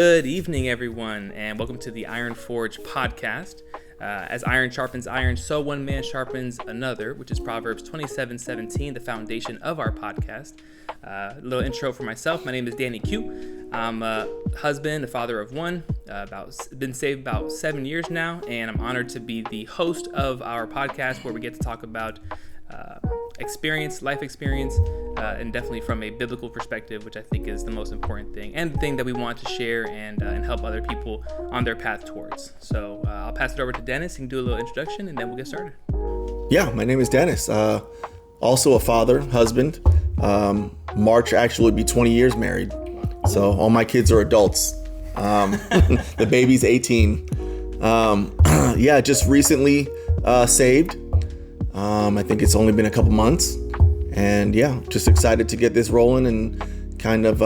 Good evening, everyone, and welcome to the Iron Forge podcast. As iron sharpens iron, so one man sharpens another, which is Proverbs 27:17, the foundation of our podcast. A little intro for myself. My name is Danny Q. I'm a husband, a father of one, been saved about 7 years now, and I'm honored to be the host of our podcast where we get to talk about life experience, and definitely from a biblical perspective, which I think is the most important thing and the thing that we want to share and help other people on their path towards. So I'll pass it over to Dennis. He can do a little introduction and then we'll get started. Yeah, my name is Dennis. Also a father, husband. March actually would be 20 years married. So all my kids are adults. The baby's 18. Just recently saved. I think it's only been a couple months, and just excited to get this rolling and kind of,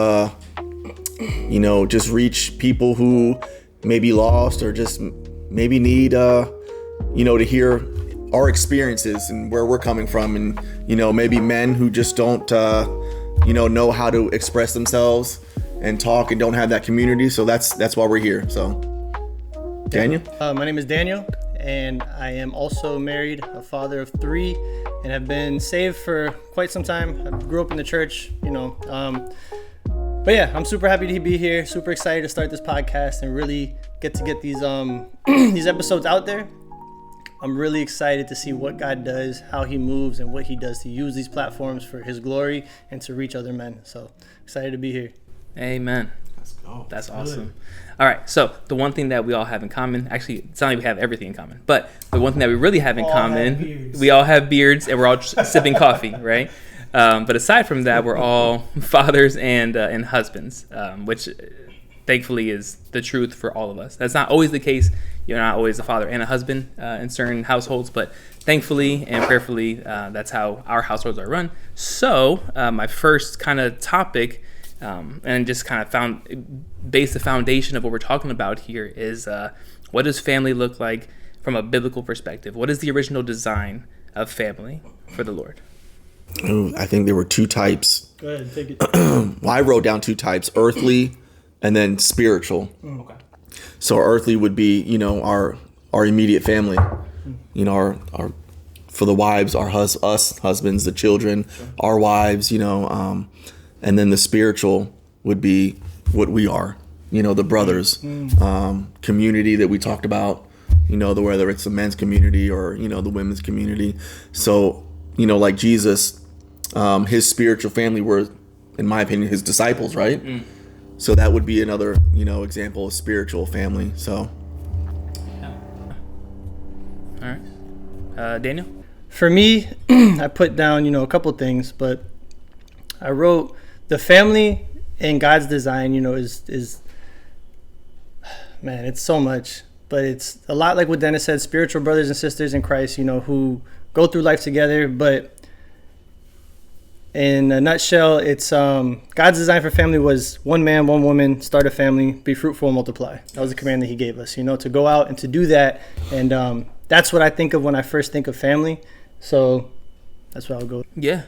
just reach people who may be lost or just maybe need, to hear our experiences and where we're coming from, and, maybe men who just don't, know how to express themselves and talk and don't have that community. So that's why we're here. So, Daniel? My name is Daniel. And I am also married, a father of three, and have been saved for quite some time. I grew up in the church, I'm super happy to be here. Super excited to start this podcast and really get these these episodes out there. I'm really excited to see what God does, how He moves, and what He does to use these platforms for His glory and to reach other men. So excited to be here. Amen. Let's go. That's awesome. All right, so the one thing that we all have in common, actually, it's not like we have everything in common, but the one thing that we really have in common, we all have beards and we're all sipping coffee, right? But aside from that, we're all fathers and husbands, which thankfully is the truth for all of us. That's not always the case. You're not always a father and a husband in certain households, but thankfully and prayerfully, that's how our households are run. So my first kind of topic, and just kind of base the foundation of what we're talking about here is what does family look like from a biblical perspective? What is the original design of family for the Lord? I think there were two types. Go ahead, take it. Well, I wrote down two types, earthly and then spiritual. Okay. So earthly would be, our immediate family, our for the wives, us husbands, the children, our wives, and then the spiritual would be what we are, the brothers, community that we talked about, whether it's the men's community or, the women's community. So, like Jesus, his spiritual family were, in my opinion, his disciples, right? So that would be another, example of spiritual family. So. All right. Daniel? For me, I put down, a couple things, but I wrote the family in God's design, is man, it's so much, but it's a lot like what Dennis said, spiritual brothers and sisters in Christ, who go through life together. But in a nutshell, it's God's design for family was one man, one woman, start a family, be fruitful and multiply. That was the command that He gave us, to go out and to do that. And that's what I think of when I first think of family. So that's what I'll go with. Yeah.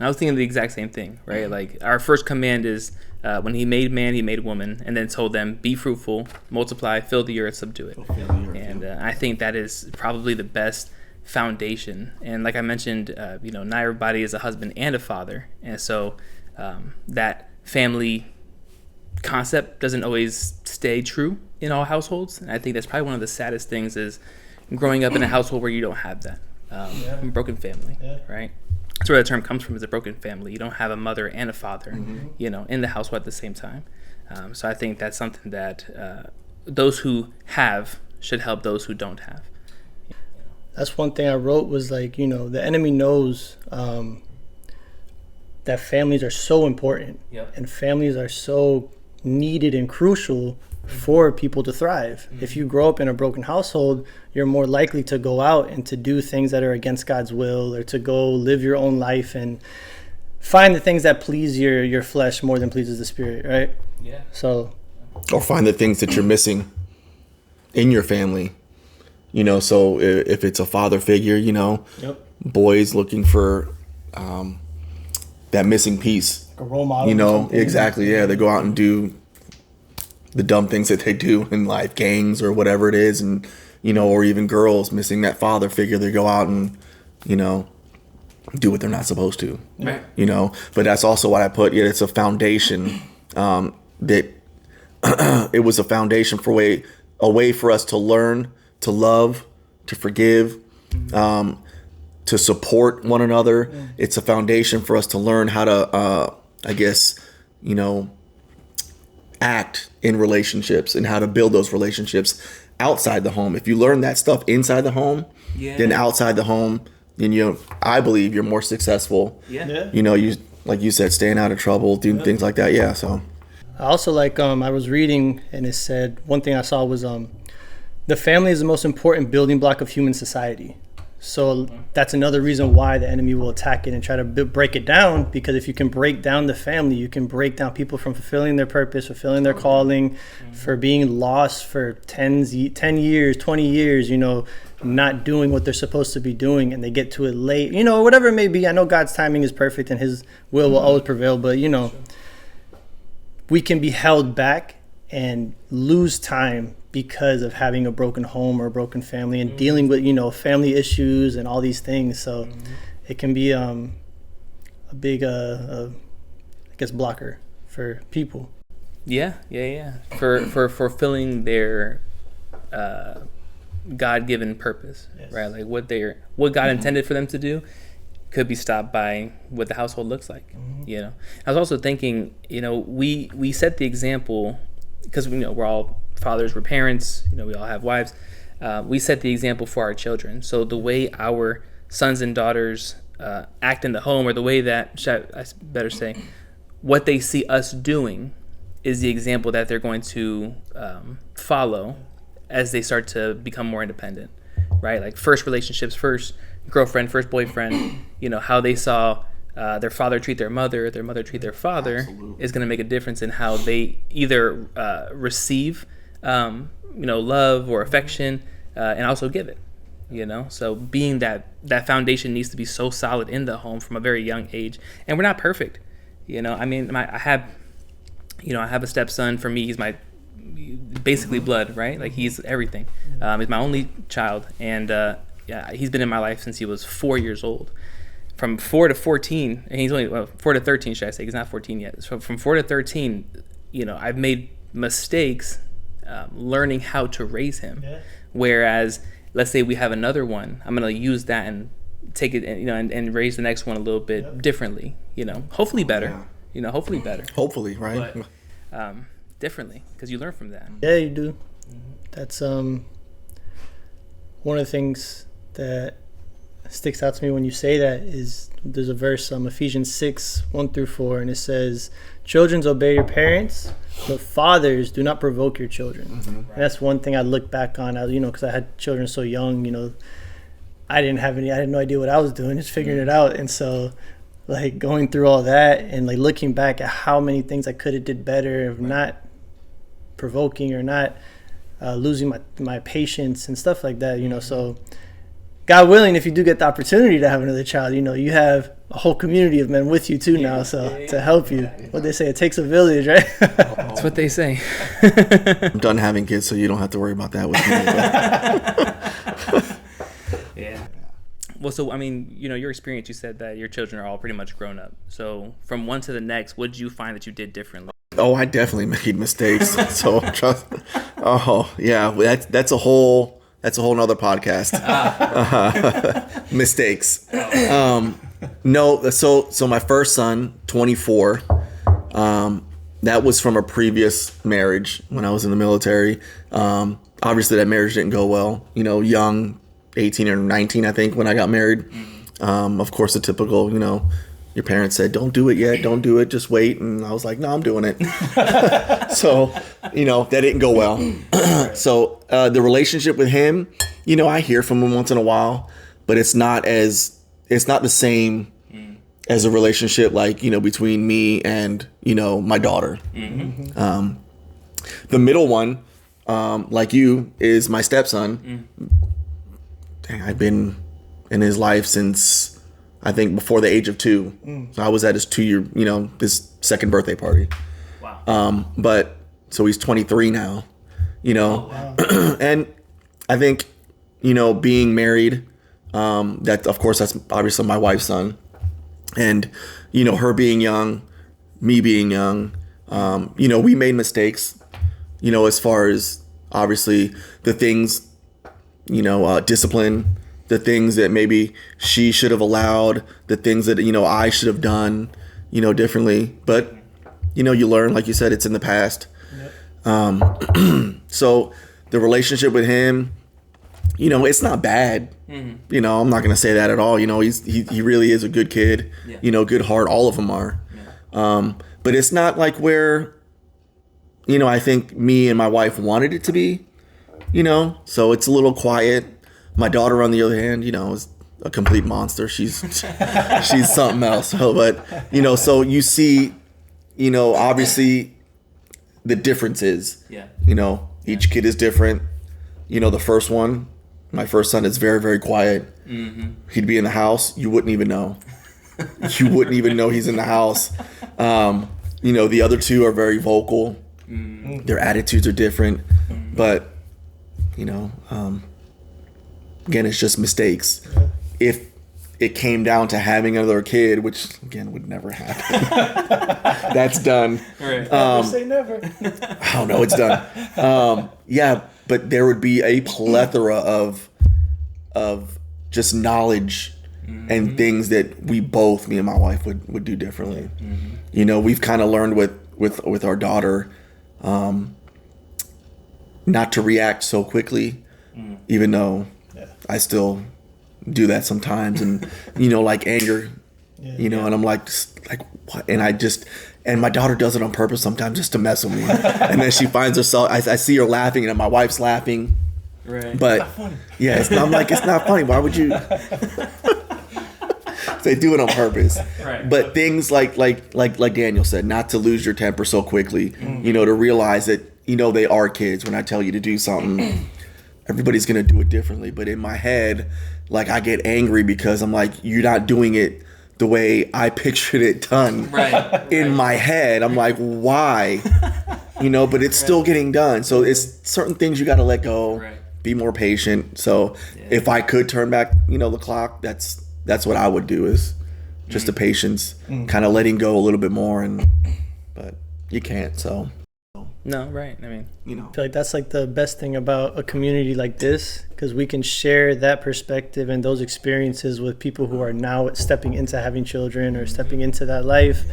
I was thinking the exact same thing, right? Like our first command is when He made man, He made woman, and then told them, be fruitful, multiply, fill the earth, subdue it. And I think that is probably the best foundation. And like I mentioned, not everybody is a husband and a father. And so that family concept doesn't always stay true in all households. And I think that's probably one of the saddest things is growing up in a household where you don't have that. Broken family, right? That's where the term comes from, is a broken family. You don't have a mother and a father, in the household at the same time. So I think that's something that those who have should help those who don't have. That's one thing I wrote was like, the enemy knows that families are so important, and families are so needed and crucial for people to thrive. If you grow up in a broken household, you're more likely to go out and to do things that are against God's will, or to go live your own life and find the things that please your flesh more than pleases the spirit, right? Yeah. So, or find the things that you're missing in your family. So if it's a father figure, boys looking for that missing piece. Like a role model. Exactly. Yeah, they go out and do the dumb things that they do in life, gangs or whatever it is, and or even girls missing that father figure. They go out and do what they're not supposed to. Right. But that's also what I put. Yeah, it's a foundation that it was a foundation for a way for us to learn, to love, to forgive, to support one another. It's a foundation for us to learn how to, act in relationships and how to build those relationships outside the home. If you learn that stuff inside the home, then outside the home, then I believe you're more successful. Yeah. You like you said, staying out of trouble, doing things like that. Yeah. So I also I was reading and it said one thing I saw was the family is the most important building block of human society. So that's another reason why the enemy will attack it and try to break it down, because if you can break down the family, you can break down people from fulfilling their purpose, fulfilling their calling, for being lost for 10 years, 20 years, not doing what they're supposed to be doing, and they get to it late, whatever it may be. I know God's timing is perfect and his will always prevail, but we can be held back and lose time because of having a broken home or a broken family and dealing with family issues and all these things. So it can be a big I guess blocker for people. Yeah. For fulfilling their God-given purpose, right? Like what God intended for them to do could be stopped by what the household looks like. I was also thinking, we set the example because we're all fathers, we're parents, we all have wives. We set the example for our children. So the way our sons and daughters act in the home, or the way that, I better say, what they see us doing is the example that they're going to follow as they start to become more independent, right? Like first relationships, first girlfriend, first boyfriend, how they saw their father treat their mother treat their father. Absolutely. Is going to make a difference in how they either receive love or affection, and also give it. So being that foundation needs to be so solid in the home from a very young age. And we're not perfect. I have a stepson. For me, he's my basically blood, right? Like he's everything. He's my only child, and he's been in my life since he was 4 years old. From 4 to 14, and he's only 4 to 13, should I say? He's not 14 yet. So from 4 to 13, I've made mistakes learning how to raise him. Yeah. Whereas, let's say we have another one, I'm gonna use that and take it, and raise the next one a little bit differently. Hopefully better. Hopefully better. Hopefully, right? But, differently, because you learn from that. Yeah, you do. That's one of the things that sticks out to me when you say that is there's a verse, Ephesians 6:1-4, and it says, "Children, obey your parents, but fathers, do not provoke your children." Right. That's one thing I look back on, because I had children so young. I had no idea what I was doing, just figuring it out. And so like going through all that and like looking back at how many things I could have did better of not provoking or not losing my patience and stuff like that, so God willing, if you do get the opportunity to have another child, you have a whole community of men with you too now, to help you. What they say, it takes a village, right? That's what they say. I'm done having kids, so you don't have to worry about that with me. Yeah. Well, so your experience, you said that your children are all pretty much grown up. So from one to the next, what did you find that you did differently? Oh, I definitely made mistakes. So trust. Oh, yeah, that's a whole nother podcast. Mistakes. No, so my first son, 24, that was from a previous marriage when I was in the military. Obviously that marriage didn't go well, young, 18 or 19, I think, when I got married. Of course, the typical, your parents said, don't do it yet, don't do it, just wait. And I was like, no, I'm doing it. So, that didn't go well. So the relationship with him, I hear from him once in a while, but it's not the same as a relationship like, between me and, my daughter. Mm-hmm. The middle one, like you, is my stepson. Dang, I've been in his life since, I think, before the age of 2. So I was at his 2-year, his second birthday party. Wow. But so he's 23 now, you know. Oh, wow. And I think, you know, being married, that of course that's obviously my wife's son, and you know, her being young, me being young, you know, we made mistakes, you know, as far as obviously the things, you know, discipline, the things that maybe she should have allowed, the things that, you know, I should have done, you know, differently. But, you know, you learn, like you said, it's in the past. Yep. So the relationship with him, you know, it's not bad. You know, I'm not going to say that at all. You know, he really is a good kid, you know, good heart. All of them are. But it's not like where, you know, I think me and my wife wanted it to be, you know, so it's a little quiet. My daughter, on the other hand, you know, is a complete monster. She's something else. So, but, you know, so you see, you know, obviously the differences, you know, each kid is different. You know, the first one, my first son, is very, very quiet. He'd be in the house. You wouldn't even know. You wouldn't even know he's in the house. You know, the other two are very vocal. Their attitudes are different. But, you know, again, it's just mistakes. If it came down to having another kid, which, again, would never happen. That's done. Right. Never say never. Oh, no, it's done. Yeah, but there would be a plethora of just knowledge and things that we both, me and my wife, would do differently. You know, we've kind of learned with our daughter not to react so quickly, even though I still do that sometimes. And, you know, like anger, you know, and I'm like what? And my daughter does it on purpose sometimes just to mess with me. And then she finds herself, I see her laughing, and my wife's laughing. Right. But It's not funny. yeah, I'm like, it's not funny. Why would you? They do it on purpose. Right. But things like Daniel said, not to lose your temper so quickly. You know, to realize that, you know, they are kids. When I tell you to do something, everybody's gonna do it differently. But in my head, like, I get angry because I'm like, you're not doing it the way I pictured it done. Right. In my head, I'm like, why? You know, but it's still getting done. So it's certain things you got to let go. Right. Be more patient. So if I could turn back, you know, the clock, that's what I would do, is just the patience, kind of letting go a little bit more. But you can't. So No, right. I mean, you know, I feel like that's like the best thing about a community like this, because we can share that perspective and those experiences with people who are now stepping into having children or stepping into that life,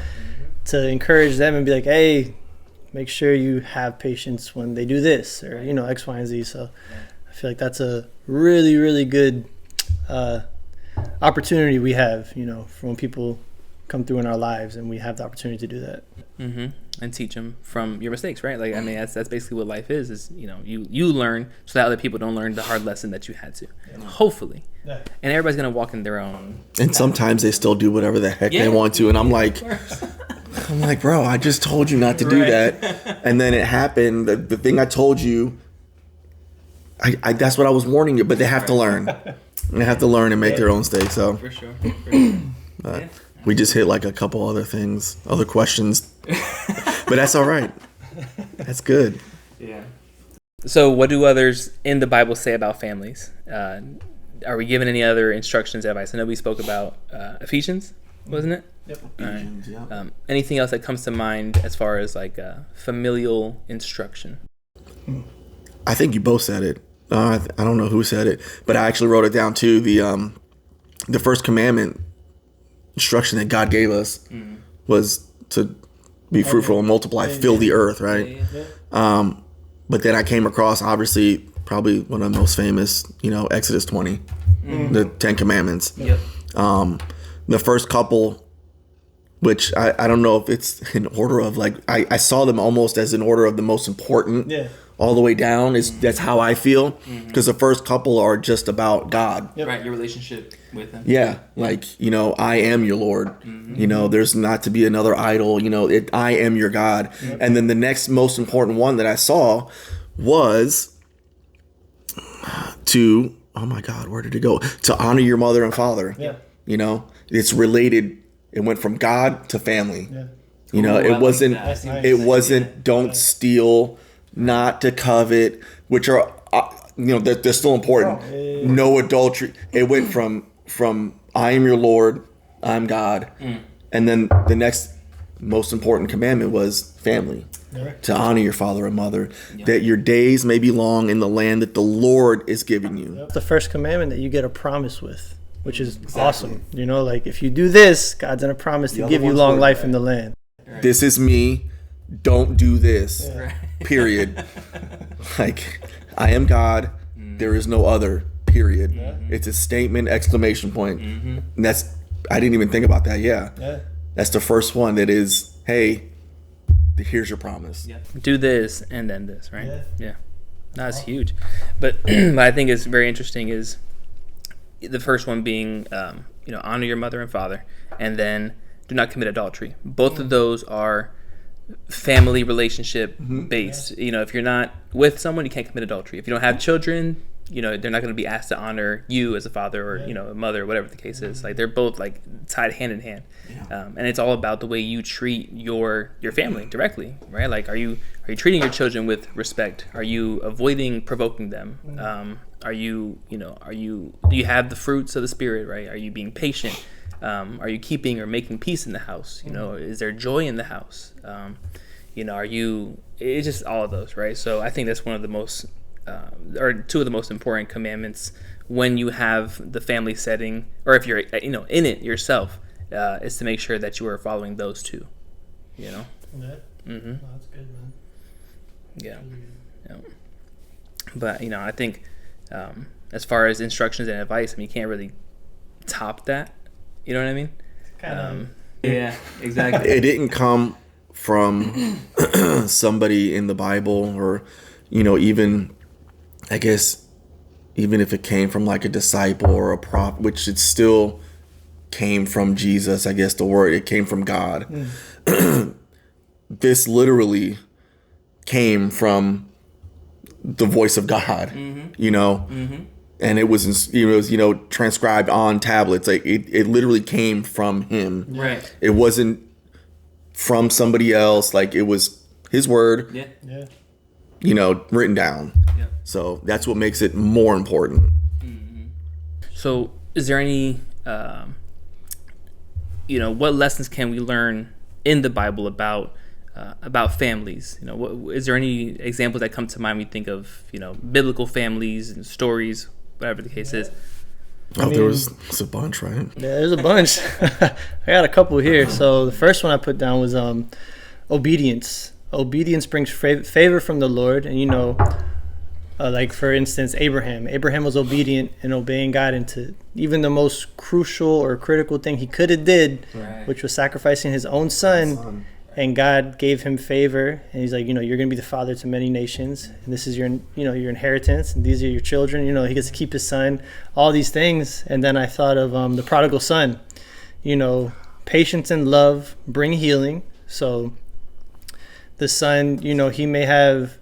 to encourage them and be like, hey, make sure you have patience when they do this, or, you know, X, Y, and Z. So I feel like that's a really, really good opportunity we have, you know, for when people come through in our lives and we have the opportunity to do that. and teach them from your mistakes, right? Like, I mean, that's basically what life is, you know, you learn so that other people don't learn the hard lesson that you had to, hopefully. And everybody's going to walk in their own. and sometimes they still do whatever the heck they want to. And I'm like, bro, I just told you not to do that. And then it happened. The thing I told you, I that's what I was warning you, but they have to learn. They have to learn and make their own mistakes. So For sure. but we just hit like a couple other things, other questions, but that's all right. That's good. Yeah. So what do others in the Bible say about families? Are we given any other instructions, advice? I know we spoke about Ephesians, wasn't it? Yep. All right. Anything else that comes to mind as far as like familial instruction? I think you both said it. I don't know who said it, but I actually wrote it down too. The first commandment instruction that God gave us was to be fruitful and multiply, fill the earth, right? But then I came across, obviously, probably one of the most famous, you know, Exodus 20, the 10 Commandments. Yep. The first couple, which I don't know if it's in order of, like, I saw them almost as an order of the most important. Yeah. All the way down that's how I feel, because the first couple are just about God. Right, your relationship with him. Yeah, like, you know, I am your Lord. You know, there's not to be another idol. You know, I am your God. And then the next most important one that I saw was to, oh my God, where did it go? To honor your mother and father. Yeah. You know, it's related. It went from God to family. Yeah. You know, Ooh, I it like wasn't. that. I see what It you're saying. wasn't. Don't steal, not to covet, which are they're still important. No adultery. It went from I am your Lord, I'm God, and then the next most important commandment was family. To honor your father and mother, that your days may be long in the land that the Lord is giving you. It's the first commandment that you get a promise with, which is awesome. You know, like if you do this, God's gonna promise to give you long life in the land. This is me. Don't do this. Period. Like, I am God. There is no other. Period. It's a statement, exclamation point. And I didn't even think about that. Yeah. That's the first one that is, hey, here's your promise. Do this and then this, right? Yeah. That's huge. But what I think is very interesting is the first one being, honor your mother and father, and then do not commit adultery. Both of those are family relationship based. You know, if you're not with someone, you can't commit adultery. If you don't have children, they're not going to be asked to honor you as a father or a mother, whatever the case is. Like, they're both like tied hand in hand, and it's all about the way you treat your family directly, right? Like, are you treating your children with respect? Are you avoiding provoking them? Do you have the fruits of the spirit, right? Are you being patient? Are you keeping or making peace in the house? Is there joy in the house? It's just all of those, right? So I think that's one of the most or two of the most important commandments when you have the family setting, or if you're in it yourself, is to make sure that you are following those two. Yeah. Mm-hmm. Oh, that's good, man. Yeah. But I think as far as instructions and advice, you can't really top that. You know what I mean? Yeah, exactly. It didn't come from somebody in the Bible, or even, I guess, even if it came from like a disciple or a prophet, which it still came from Jesus. I guess the word, it came from God. This literally came from the voice of God, and it was transcribed on tablets. Like, it literally came from him. Right. It wasn't from somebody else. Like, it was his word. Yeah. Written down. Yeah. So that's what makes it more important. So is there any what lessons can we learn in the Bible about families? Is there any examples that come to mind when you think of biblical families and stories, whatever the case is? There was a bunch, right? Yeah, there's a bunch. I got a couple here. So the first one I put down was obedience. Obedience brings favor from the Lord, and like for instance, Abraham was obedient in obeying God into even the most crucial or critical thing he could have did, which was sacrificing his own son. And God gave him favor, and he's like, you're going to be the father to many nations, and this is your inheritance, and these are your children. He gets to keep his son, all these things. And then I thought of the prodigal son. Patience and love bring healing. So the son, he may have,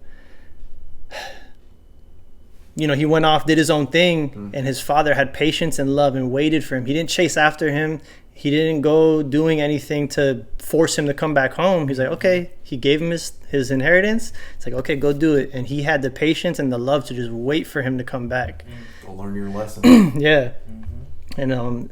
he went off, did his own thing, and his father had patience and love and waited for him. He didn't chase after him. He didn't go doing anything to force him to come back home. He's like, okay, he gave him his inheritance. It's like, okay, go do it. And he had the patience and the love to just wait for him to come back. Go learn your lesson. Yeah. And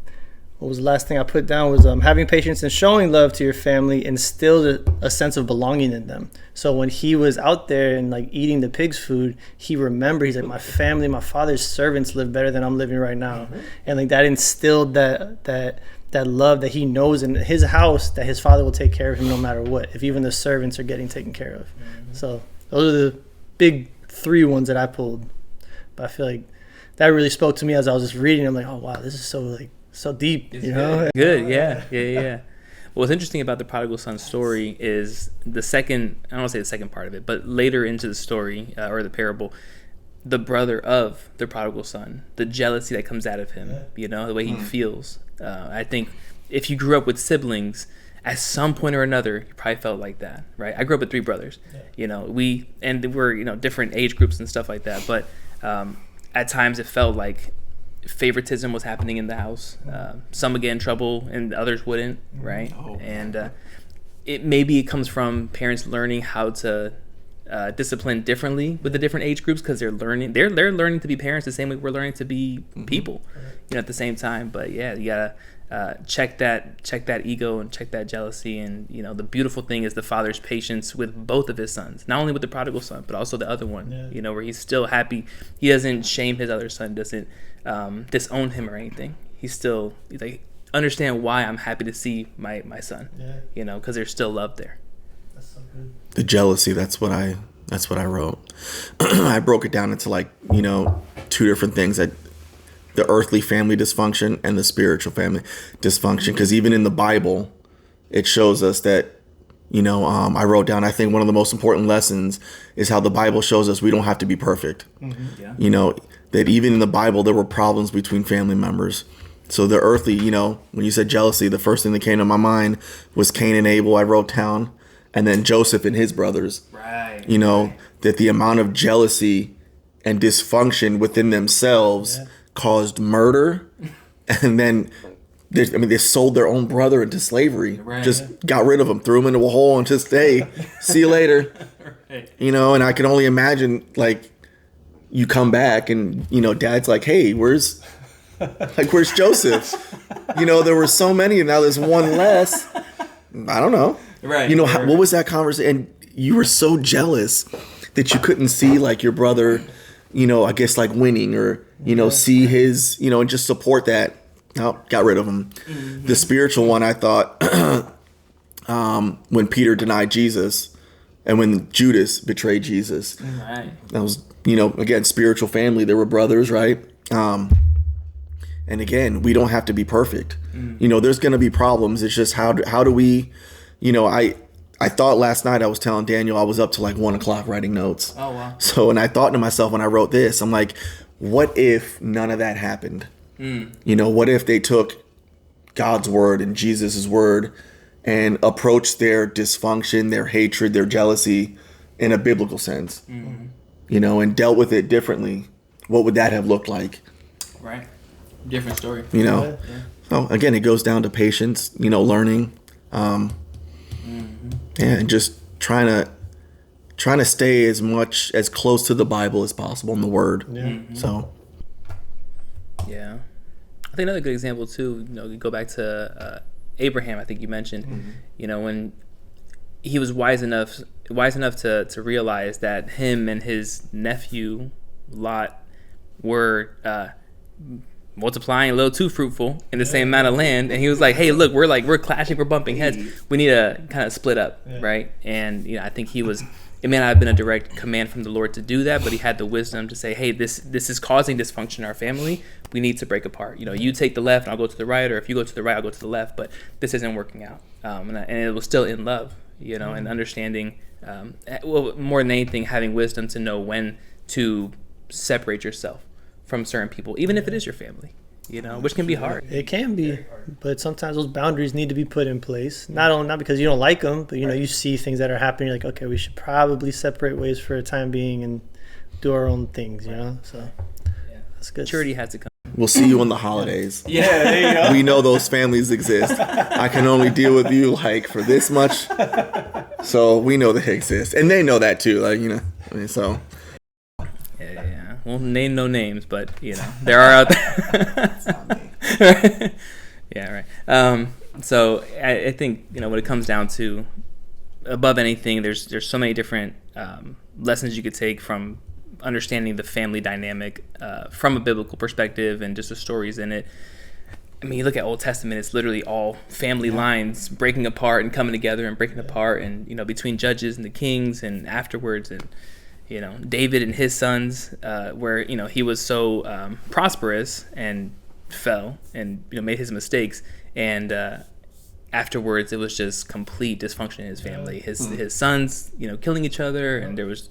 what was the last thing I put down was having patience and showing love to your family instilled a sense of belonging in them. So when he was out there and like eating the pig's food, he remembered, he's like, my family, my father's servants live better than I'm living right now. And like that instilled that love that he knows in his house that his father will take care of him no matter what, if even the servants are getting taken care of. So those are the big three ones that I pulled. But I feel like that really spoke to me as I was just reading. I'm like, oh wow, this is so deep, Good, yeah. Well, what's interesting about the prodigal son story is I don't want to say the second part of it, but later into the story or the parable, the brother of the prodigal son, the jealousy that comes out of him, the way he feels. I think if you grew up with siblings, at some point or another, you probably felt like that, right? I grew up with 3 brothers. We're different age groups and stuff like that, but at times it felt like favoritism was happening in the house. Some would get in trouble and others wouldn't, right? And maybe it comes from parents learning how to discipline differently with the different age groups, because they're learning to be parents the same way we're learning to be people, at the same time. But yeah, you gotta check that ego and check that jealousy. And the beautiful thing is the father's patience with both of his sons, not only with the prodigal son but also the other one. Where he's still happy. He doesn't shame his other son, doesn't disown him or anything. He's like, understand why I'm happy to see my son. Because there's still love there. That's so good. The jealousy, that's what I wrote. I broke it down into two different things: that the earthly family dysfunction and the spiritual family dysfunction. Because even in the Bible, it shows us that, I wrote down, I think one of the most important lessons is how the Bible shows us we don't have to be perfect. That even in the Bible, there were problems between family members. So the earthly, when you said jealousy, the first thing that came to my mind was Cain and Abel, I wrote down, and then Joseph and his brothers. Right. That the amount of jealousy and dysfunction within themselves caused murder, and then they sold their own brother into slavery. Just got rid of him, threw him into a hole, and just, hey, see you later. And I can only imagine, like, you come back and dad's like, hey, where's Joseph? There were so many, and now there's one less. I don't know. What was that conversation? And you were so jealous that you couldn't see, like, your brother, I guess, like, winning, or see his, and just support that. No, got rid of him. The spiritual one, I thought, when Peter denied Jesus and when Judas betrayed Jesus. That was, again, spiritual family. They were brothers, right? And again, we don't have to be perfect. There's going to be problems. It's just how do we, I thought last night, I was telling Daniel, I was up to like 1 o'clock writing notes. Oh, wow. So, and I thought to myself when I wrote this, I'm like, what if none of that happened? What if they took God's word and Jesus's word and approached their dysfunction, their hatred, their jealousy in a biblical sense, and dealt with it differently? What would that have looked like? Right. Different story. So again, it goes down to patience, learning, and just trying to stay as close to the Bible as possible in the Word. So. Yeah, I think another good example too. You go back to Abraham. I think you mentioned, when he was wise enough to realize that him and his nephew Lot were multiplying a little too fruitful in the same amount of land, and he was like, hey, look, we're clashing, we're bumping heads, we need to kind of split up, right? And I think it may not have been a direct command from the Lord to do that, but he had the wisdom to say, hey, this is causing dysfunction in our family, we need to break apart. You take the left and I'll go to the right, or if you go to the right I'll go to the left, but this isn't working out. And it was still in love, and understanding, more than anything, having wisdom to know when to separate yourself from certain people, even if it is your family, which can be hard. It can be, but sometimes those boundaries need to be put in place. Not because you don't like them, but you see things that are happening. You're like, okay, we should probably separate ways for a time being and do our own things. So that's good. Maturity has to come. We'll see you on the holidays. There you go. We know those families exist. I can only deal with you for this much, so we know they exist, and they know that too. So. Yeah. Won't name no names, but there are out there. Yeah, right. So I think when it comes down to, above anything, there's so many different lessons you could take from understanding the family dynamic from a biblical perspective, and just the stories in it. I mean, you look at Old Testament; it's literally all family lines breaking apart and coming together and breaking apart, and between judges and the kings, and afterwards, and David and his sons, where he was so prosperous and fell and made his mistakes, and afterwards it was just complete dysfunction in his family. His sons, killing each other, and there was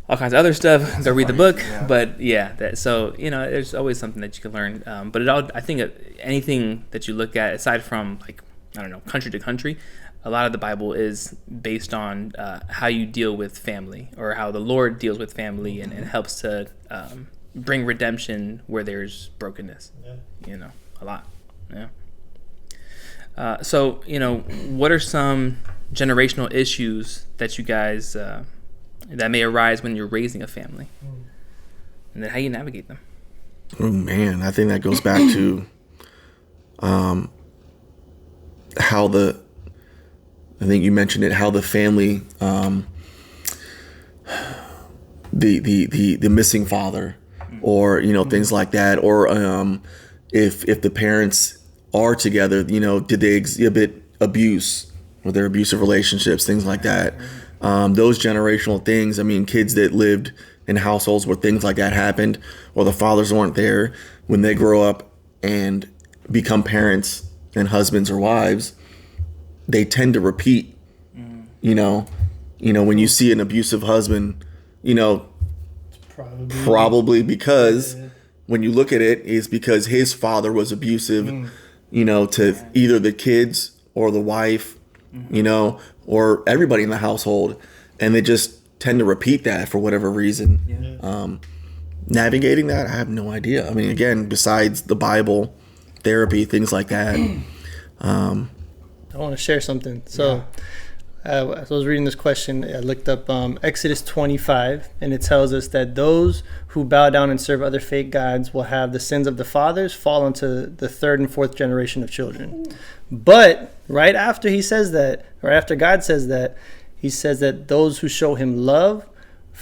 all kinds of other stuff. Go read the book, but there's always something that you can learn. But I think anything that you look at, aside from country to country, a lot of the Bible is based on how you deal with family, or how the Lord deals with family, and helps to bring redemption where there's brokenness. A lot. Yeah. So, what are some generational issues that you guys that may arise when you're raising a family, and then how you navigate them? Oh man, I think that goes back to I think you mentioned it, how the family, the missing father, or things like that, or if the parents are together, did they exhibit abuse, or their abusive relationships, things like that. Those generational things. I mean, kids that lived in households where things like that happened, or the fathers weren't there, when they grow up and become parents and husbands or wives, they tend to repeat. When you see an abusive husband, probably because when you look at it, is because his father was abusive, to either the kids or the wife, or everybody in the household, and they just tend to repeat that for whatever reason. Navigating that, I have no idea. I mean, again, besides the Bible, therapy, things like that. I want to share something. So, as I was reading this question, I looked up Exodus 25, and it tells us that those who bow down and serve other fake gods will have the sins of the fathers fall into the third and fourth generation of children. But right after he says that, or after God says that, he says that those who show him love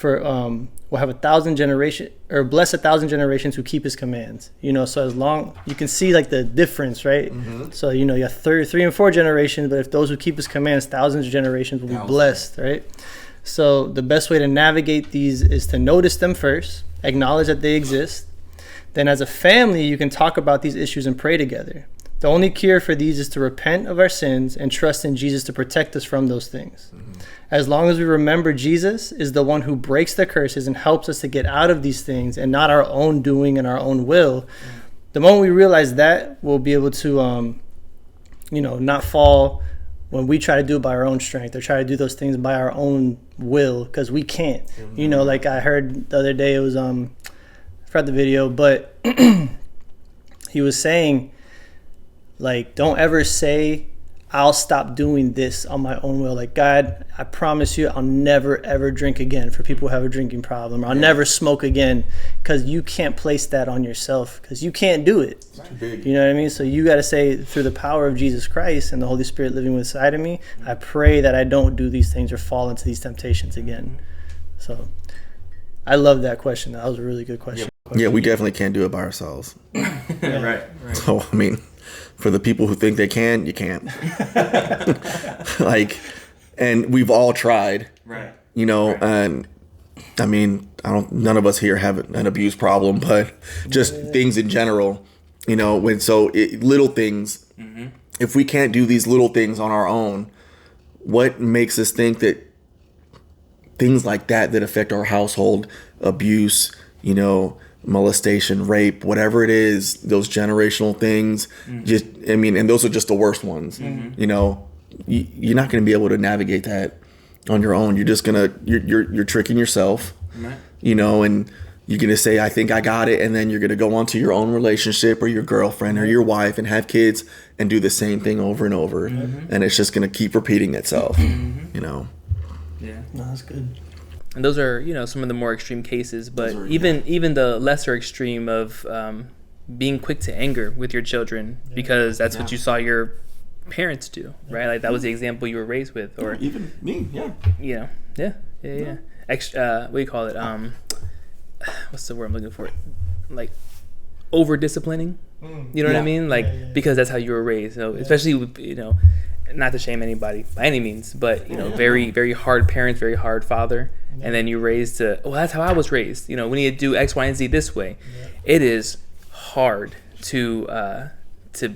will have 1,000 generations, or bless 1,000 generations who keep his commands. So as long, you can see like the difference, right? So you have three and four generations, but if those who keep his commands, thousands of generations will be blessed, right? So the best way to navigate these is to notice them first, acknowledge that they exist. Then as a family, you can talk about these issues and pray together. The only cure for these is to repent of our sins and trust in Jesus to protect us from those things. As long as we remember Jesus is the one who breaks the curses and helps us to get out of these things, and not our own doing and our own will, the moment we realize that, we'll be able to, not fall when we try to do it by our own strength, or try to do those things by our own will, because we can't. Like I heard the other day, it was, I forgot the video, but he was saying, like, don't ever say, I'll stop doing this on my own will. Like, God, I promise you, I'll never, ever drink again, for people who have a drinking problem. Or I'll never smoke again, because you can't place that on yourself, because you can't do it. It's too big. You know what I mean? So you got to say, through the power of Jesus Christ and the Holy Spirit living inside of me, I pray that I don't do these things or fall into these temptations again. So I love that question. That was a really good question. Yeah, we definitely can't do it by ourselves. Right. So, I mean, for the people who think they can, you can't. And we've all tried. Right. And I mean, none of us here have an abuse problem, but just things in general, little things. If we can't do these little things on our own, what makes us think that things like that affect our household, abuse, molestation, rape, whatever it is, those generational things, and those are just the worst ones. You're not going to be able to navigate that on your own. You're just you're tricking yourself, and you're going to say, I think I got it. And then you're going to go on to your own relationship or your girlfriend or your wife and have kids and do the same thing over and over. And it's just going to keep repeating itself, Yeah. No, that's good. And those are, some of the more extreme cases, but even the lesser extreme of being quick to anger with your children because that's what you saw your parents do, right? Like that was the example you were raised with, or even me, yeah. What do you call it? What's the word I'm looking for? Like over disciplining. You know what I mean? Like because that's how you were raised. So especially with, not to shame anybody by any means, but very, very hard parents, very hard father. And then you're raised to, that's how I was raised. We need to do X, Y, and Z this way. It is hard to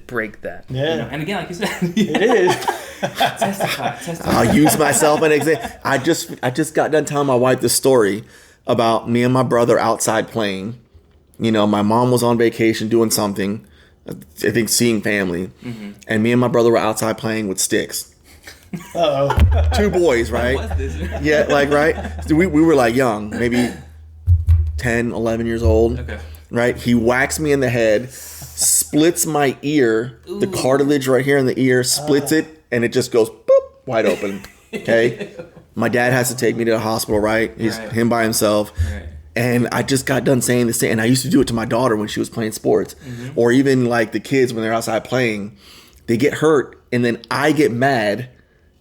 break that. Yeah. And again, like you said, it is. testify. I'll use myself an example. I just got done telling my wife this story about me and my brother outside playing. My mom was on vacation doing something, I think seeing family, and me and my brother were outside playing with sticks. Uh-oh. Two boys, right? What was this? Yeah, right? So we were like young, maybe 10, 11 years old. Okay. Right? He whacks me in the head, splits my ear. Ooh. The cartilage right here in the ear splits it, and it just goes boop, wide open. Okay. My dad has to take me to the hospital, right? He's him by himself. Right. And I just got done saying this thing, and I used to do it to my daughter when she was playing sports, or even like the kids when they're outside playing, they get hurt, and then I get mad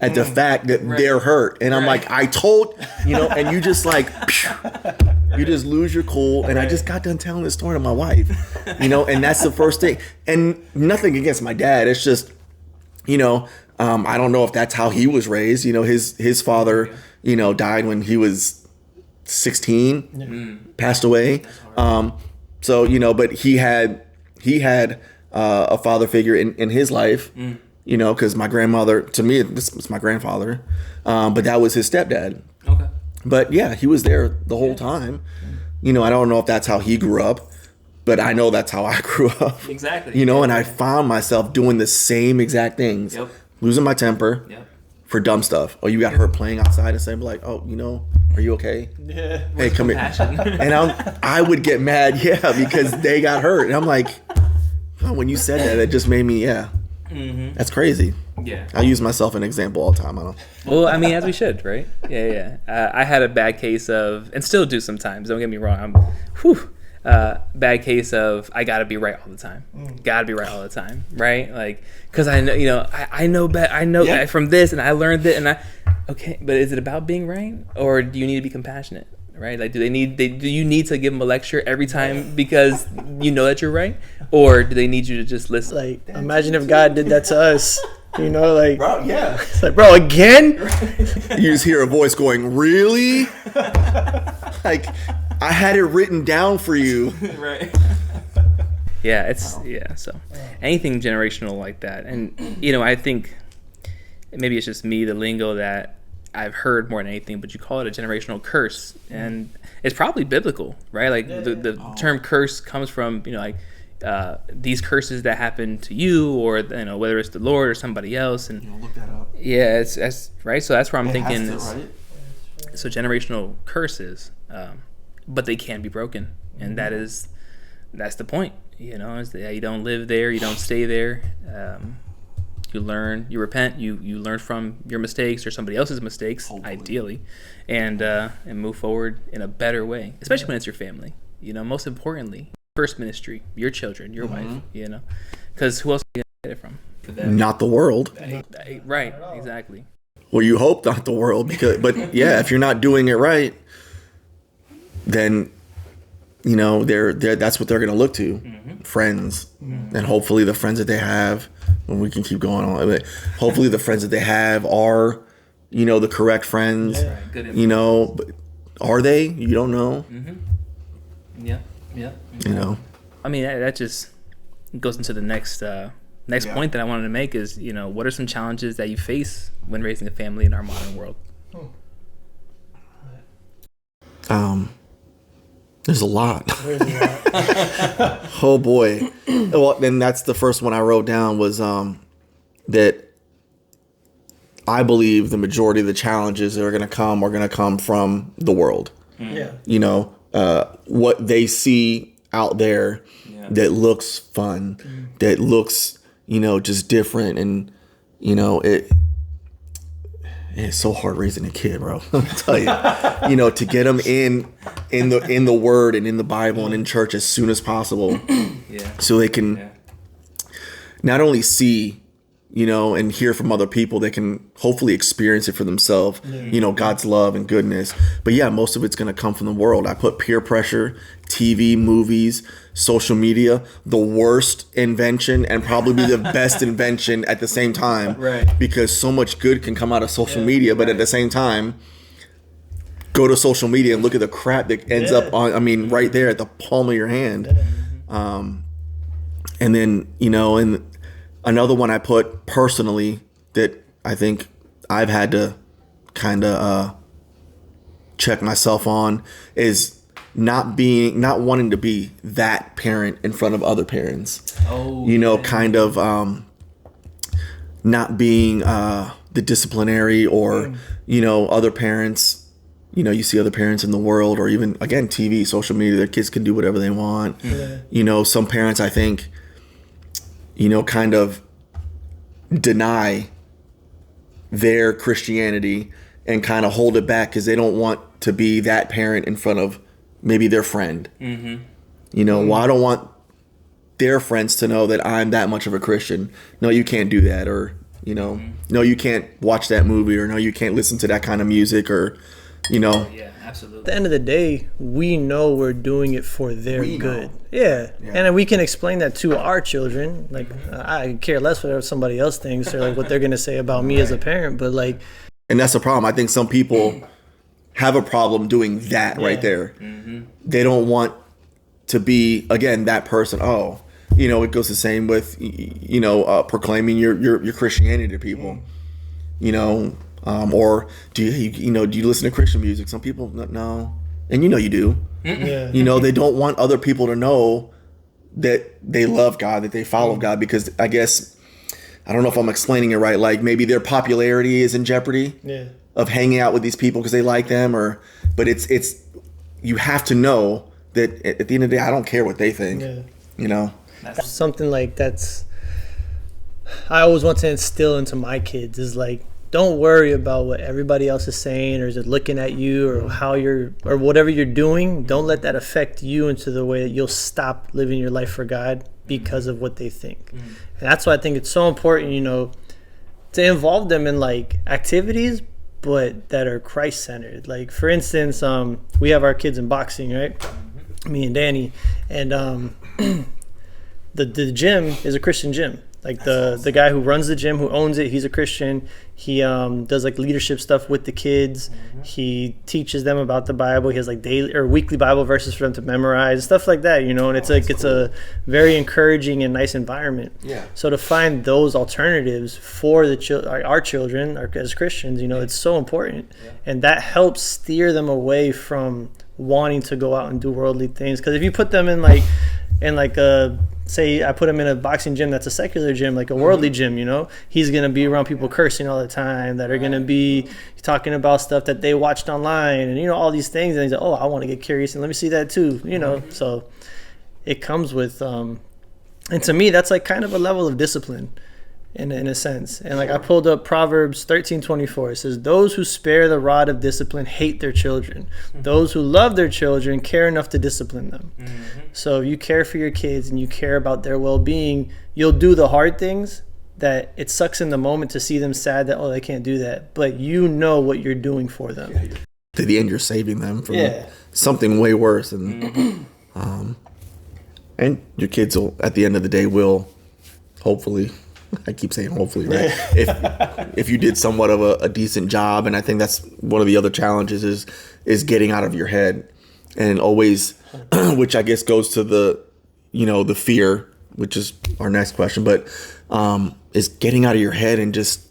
at the fact that they're hurt, and I'm like, I told, and you just like, you just lose your cool, and I just got done telling this story to my wife, and that's the first thing, and nothing against my dad, it's just, I don't know if that's how he was raised, his father, died when he was 16, passed away. But he had a father figure in his life, because my grandmother, to me, this was my grandfather, but that was his stepdad. Okay. But yeah, he was there the whole time. I don't know if that's how he grew up, but I know that's how I grew up. Exactly. And I found myself doing the same exact things, losing my temper for dumb stuff. Oh, you got hurt playing outside, and say like, oh, are you okay? Yeah. Hey, come here. And I would get mad, because they got hurt. And I'm like, oh, when you said that, it just made me, that's crazy. Yeah. I use myself an example all the time. I don't. Well, I mean, as we should, right? Yeah. I had a bad case of, and still do sometimes. Don't get me wrong. Bad case of I gotta be right all the time. Gotta be right all the time, right? Like, because I know, I know that from this, and I learned it, and okay, but is it about being right, or do you need to be compassionate, right? Like, do you need to give them a lecture every time because you know that you're right, or do they need you to just listen? Like, imagine if God did that to us. Like, bro, yeah. It's like, bro, again? You just hear a voice going, really? Like, I had it written down for you. Right. So anything generational like that. And, I think maybe it's just me, the lingo that I've heard more than anything, but you call it a generational curse. And it's probably biblical, right? Like the term curse comes from, these curses that happen to you, or whether it's the Lord or somebody else, and look that up. Yeah, it's right. So that's where I'm thinking. Right? So generational curses, but they can be broken, and that's the point. Is that you don't live there, you don't stay there. You learn, you repent, you learn from your mistakes or somebody else's mistakes, ideally, and move forward in a better way, especially when it's your family. Most importantly. First ministry, your children, your wife, because who else are you going to get it from? For them? Not the world. Right, exactly. Well, you hope not the world, but if you're not doing it right, then, that's what they're going to look to, friends, and hopefully the friends that they have, and we can keep going on, hopefully the friends that they have are, the correct friends, good but are they? You don't know. Yeah. I mean, that just goes into the next point that I wanted to make is, what are some challenges that you face when raising a family in our modern world? There's a lot. Oh boy. Well, then that's the first one I wrote down was that I believe the majority of the challenges that are going to come from the world. Yeah. What they see out there that looks fun, that looks, just different. And, it's so hard raising a kid, bro. I'll tell you, to get them in the word and in the Bible and in church as soon as possible. So they can not only see, and hear from other people, they can hopefully experience it for themselves, God's love and goodness. But most of it's going to come from the world. I put peer pressure, TV, movies, social media, the worst invention and probably the best invention at the same time. Right. Because so much good can come out of social media, but at the same time, go to social media and look at the crap that ends up on, right there at the palm of your hand. And then, and another one I put personally that I think I've had to kind of check myself on is not wanting to be that parent in front of other parents. Kind of not being the disciplinary or, other parents. You see other parents in the world, or even, again, TV, social media, their kids can do whatever they want. Some parents, I think, kind of deny their Christianity and kind of hold it back because they don't want to be that parent in front of maybe their friend. Well, I don't want their friends to know that I'm that much of a Christian. No, you can't do that. Or, no, you can't watch that movie, or no, you can't listen to that kind of music, or, Yeah, absolutely. At the end of the day, we know we're doing it for their good. Yeah. And then we can explain that to our children. Like, I care less what somebody else thinks or like what they're going to say about me as a parent. But like, and that's the problem. I think some people have a problem doing that right there. They don't want to be, again, that person. Oh, it goes the same with, proclaiming your Christianity to people, or do you listen to Christian music? Some people, no. And you do. They don't want other people to know that they love God, that they follow God, because I guess, I don't know if I'm explaining it right. Like maybe their popularity is in jeopardy of hanging out with these people because they like them, but it's you have to know that at the end of the day, I don't care what they think. That's something like I always want to instill into my kids is like, don't worry about what everybody else is saying or is it looking at you or how or whatever you're doing. Don't let that affect you into the way that you'll stop living your life for God because of what they think. And that's why I think it's so important, to involve them in like activities, but that are Christ-centered. Like for instance, we have our kids in boxing, right? Me and Danny, and the gym is a Christian gym. Like the guy who runs the gym, who owns it, he's a Christian. He does like leadership stuff with the kids. He teaches them about the Bible. He has like daily or weekly Bible verses for them to memorize, stuff like that, And it's like it's a very encouraging and nice environment. So to find those alternatives for our children as Christians, it's so important, and that helps steer them away from wanting to go out and do worldly things. Because if you put them in say I put him in a boxing gym that's a secular gym, like a worldly gym, he's going to be around people cursing all the time that are going to be talking about stuff that they watched online and, all these things. And he's like, oh, I want to get curious and let me see that too, So it comes with, and to me, that's like kind of a level of discipline in a sense. And like I pulled up Proverbs 13:24. It says, those who spare the rod of discipline hate their children. Those who love their children care enough to discipline them. So if you care for your kids and you care about their well-being, you'll do the hard things that it sucks in the moment to see them sad that, oh, they can't do that. But what you're doing for them. To the end, you're saving them from something way worse. And and your kids will, at the end of the day, will hopefully, I keep saying hopefully, right? If you did somewhat of a decent job, and I think that's one of the other challenges is getting out of your head, and always, which I guess goes to the fear, which is our next question, but is getting out of your head and just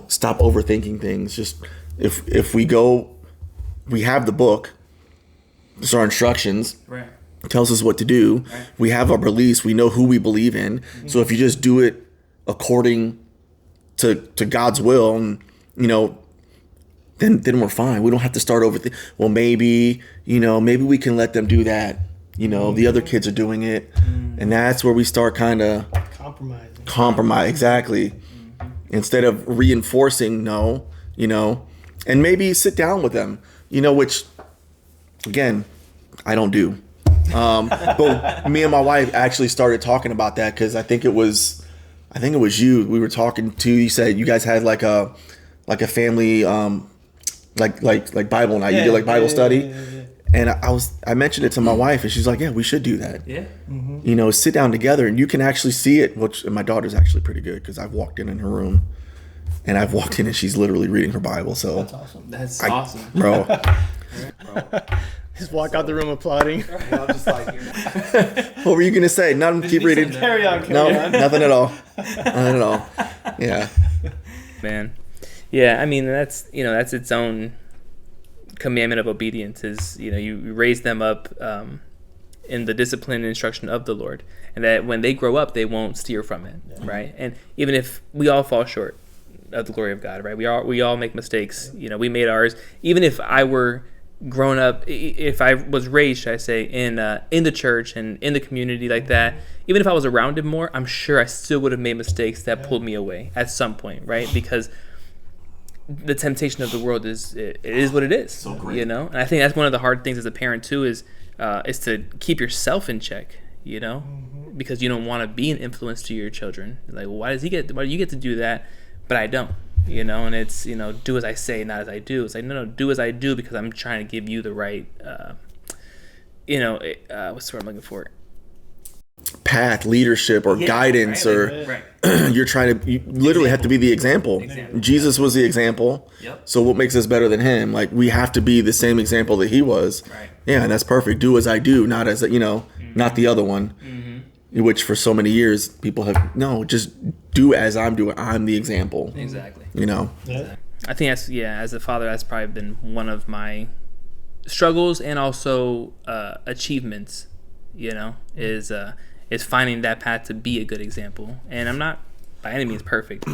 stop overthinking things. Just if we have the book, it's our instructions. Right. Tells us what to do. Right. We have our beliefs. We know who we believe in. So if you just do it according to God's will, and then we're fine. We don't have to start over. Well, maybe we can let them do that. The other kids are doing it, and that's where we start kind of compromise. Exactly. Instead of reinforcing, and maybe sit down with them. Which again, I don't do. But me and my wife actually started talking about that because I think it was you. We were talking to. You said you guys had like a family like Bible night. You did like Bible study, yeah. And I mentioned it to my wife, and she's like, "Yeah, we should do that." Yeah, sit down together, and you can actually see it. Which my daughter's actually pretty good because I've walked in her room, and she's literally reading her Bible. So that's awesome. That's awesome, bro. Just walk out the room applauding. I'm just like, what were you gonna say? Nothing. Keep reading. Carry on. Nothing at all. Nothing at all. Yeah. Man. Yeah. I mean, that's its own commandment of obedience. Is you raise them up in the discipline and instruction of the Lord, and that when they grow up, they won't steer from it, right? And even if we all fall short of the glory of God, right? We all make mistakes. We made ours. Even if I were grown up, if I was raised, should I say, in the church and in the community like that, even if I was around it more, I'm sure I still would have made mistakes that pulled me away at some point, right? Because the temptation of the world is what it is, so great. And I think that's one of the hard things as a parent too is to keep yourself in check, because you don't want to be an influence to your children. Like, well, why do you get to do that, but I don't? And it's, do as I say, not as I do. It's like, no, do as I do because I'm trying to give you the right, what's the word I'm looking for? Path, leadership, or guidance, right. Or you literally have to be the example. Jesus was the example. Yep. So what makes us better than him? Like, we have to be the same example that he was. Right. Yeah, and that's perfect. Do as I do, not as, not the other one. Mm-hmm. Which for so many years people have, no, just do as I'm doing. I'm the example. Exactly. Yeah. I think as a father, that's probably been one of my struggles and also achievements, is finding that path to be a good example. And I'm not by any means perfect.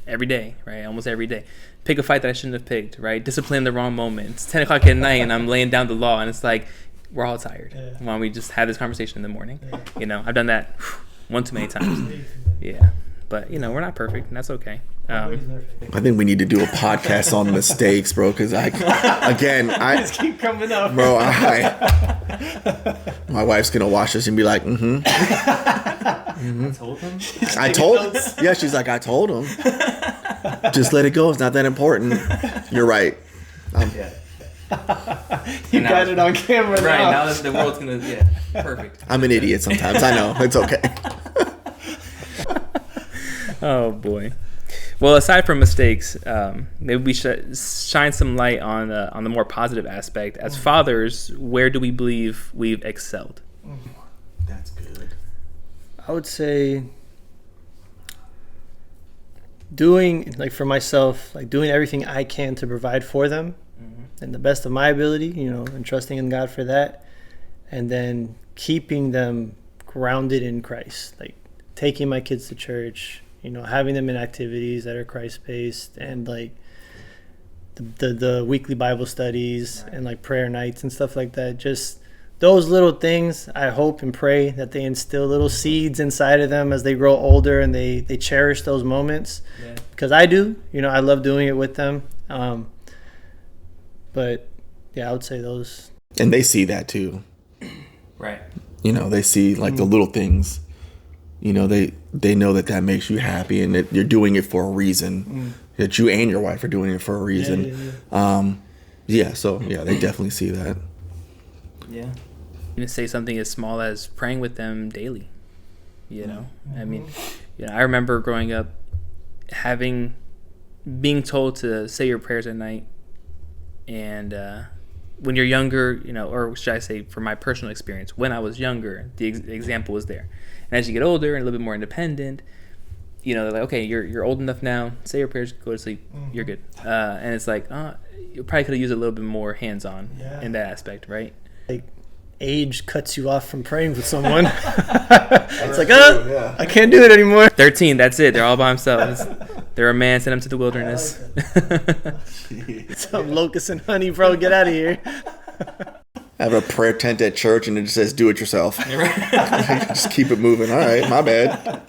Every day, right? Almost every day. Pick a fight that I shouldn't have picked, right? Discipline the wrong moment. It's 10 o'clock at night and I'm laying down the law and it's like, we're all tired. Yeah. Why don't we just have this conversation in the morning? Yeah. I've done that one too many times. Yeah. But, we're not perfect, and that's okay. I think we need to do a podcast on mistakes, bro, because I just keep coming up. Bro, my wife's going to watch this and be like, mm-hmm. I told him? Yeah, she's like, I told him. Just let it go. It's not that important. You're right. You got it on camera right, now the world's going to, perfect. I'm an idiot sometimes. I know. It's okay. Oh boy. Well, aside from mistakes, maybe we should shine some light on the more positive aspect. As fathers, where do we believe we've excelled? That's good. I would say doing, for myself, doing everything I can to provide for them, and the best of my ability, and trusting in God for that, and then keeping them grounded in Christ, taking my kids to church, having them in activities that are Christ-based, and the weekly Bible studies, right. And prayer nights and stuff like that. Just those little things, I hope and pray that they instill little seeds inside of them as they grow older and they cherish those moments. Yeah. Because I do, I love doing it with them. But yeah, I would say those. And they see that too. Right. They see the little things. They know that makes you happy and that you're doing it for a reason. That you and your wife are doing it for a reason. So they definitely see that. Yeah. Even say something as small as praying with them daily. I mean, I remember growing up being told to say your prayers at night, and when you're younger, or should I say, from my personal experience, when I was younger, the example was there. And as you get older and a little bit more independent, they're like, okay, you're old enough now. Say your prayers, go to sleep. You're good. And it's like, you probably could have used a little bit more hands-on in that aspect, right? Age cuts you off from praying with someone. It's like, I can't do it anymore. 13, that's it. They're all by themselves. They're a man, send them to the wilderness. Some locusts and honey, bro. Get out of here. I have a prayer tent at church and it just says, do it yourself. Just keep it moving. All right, my bad.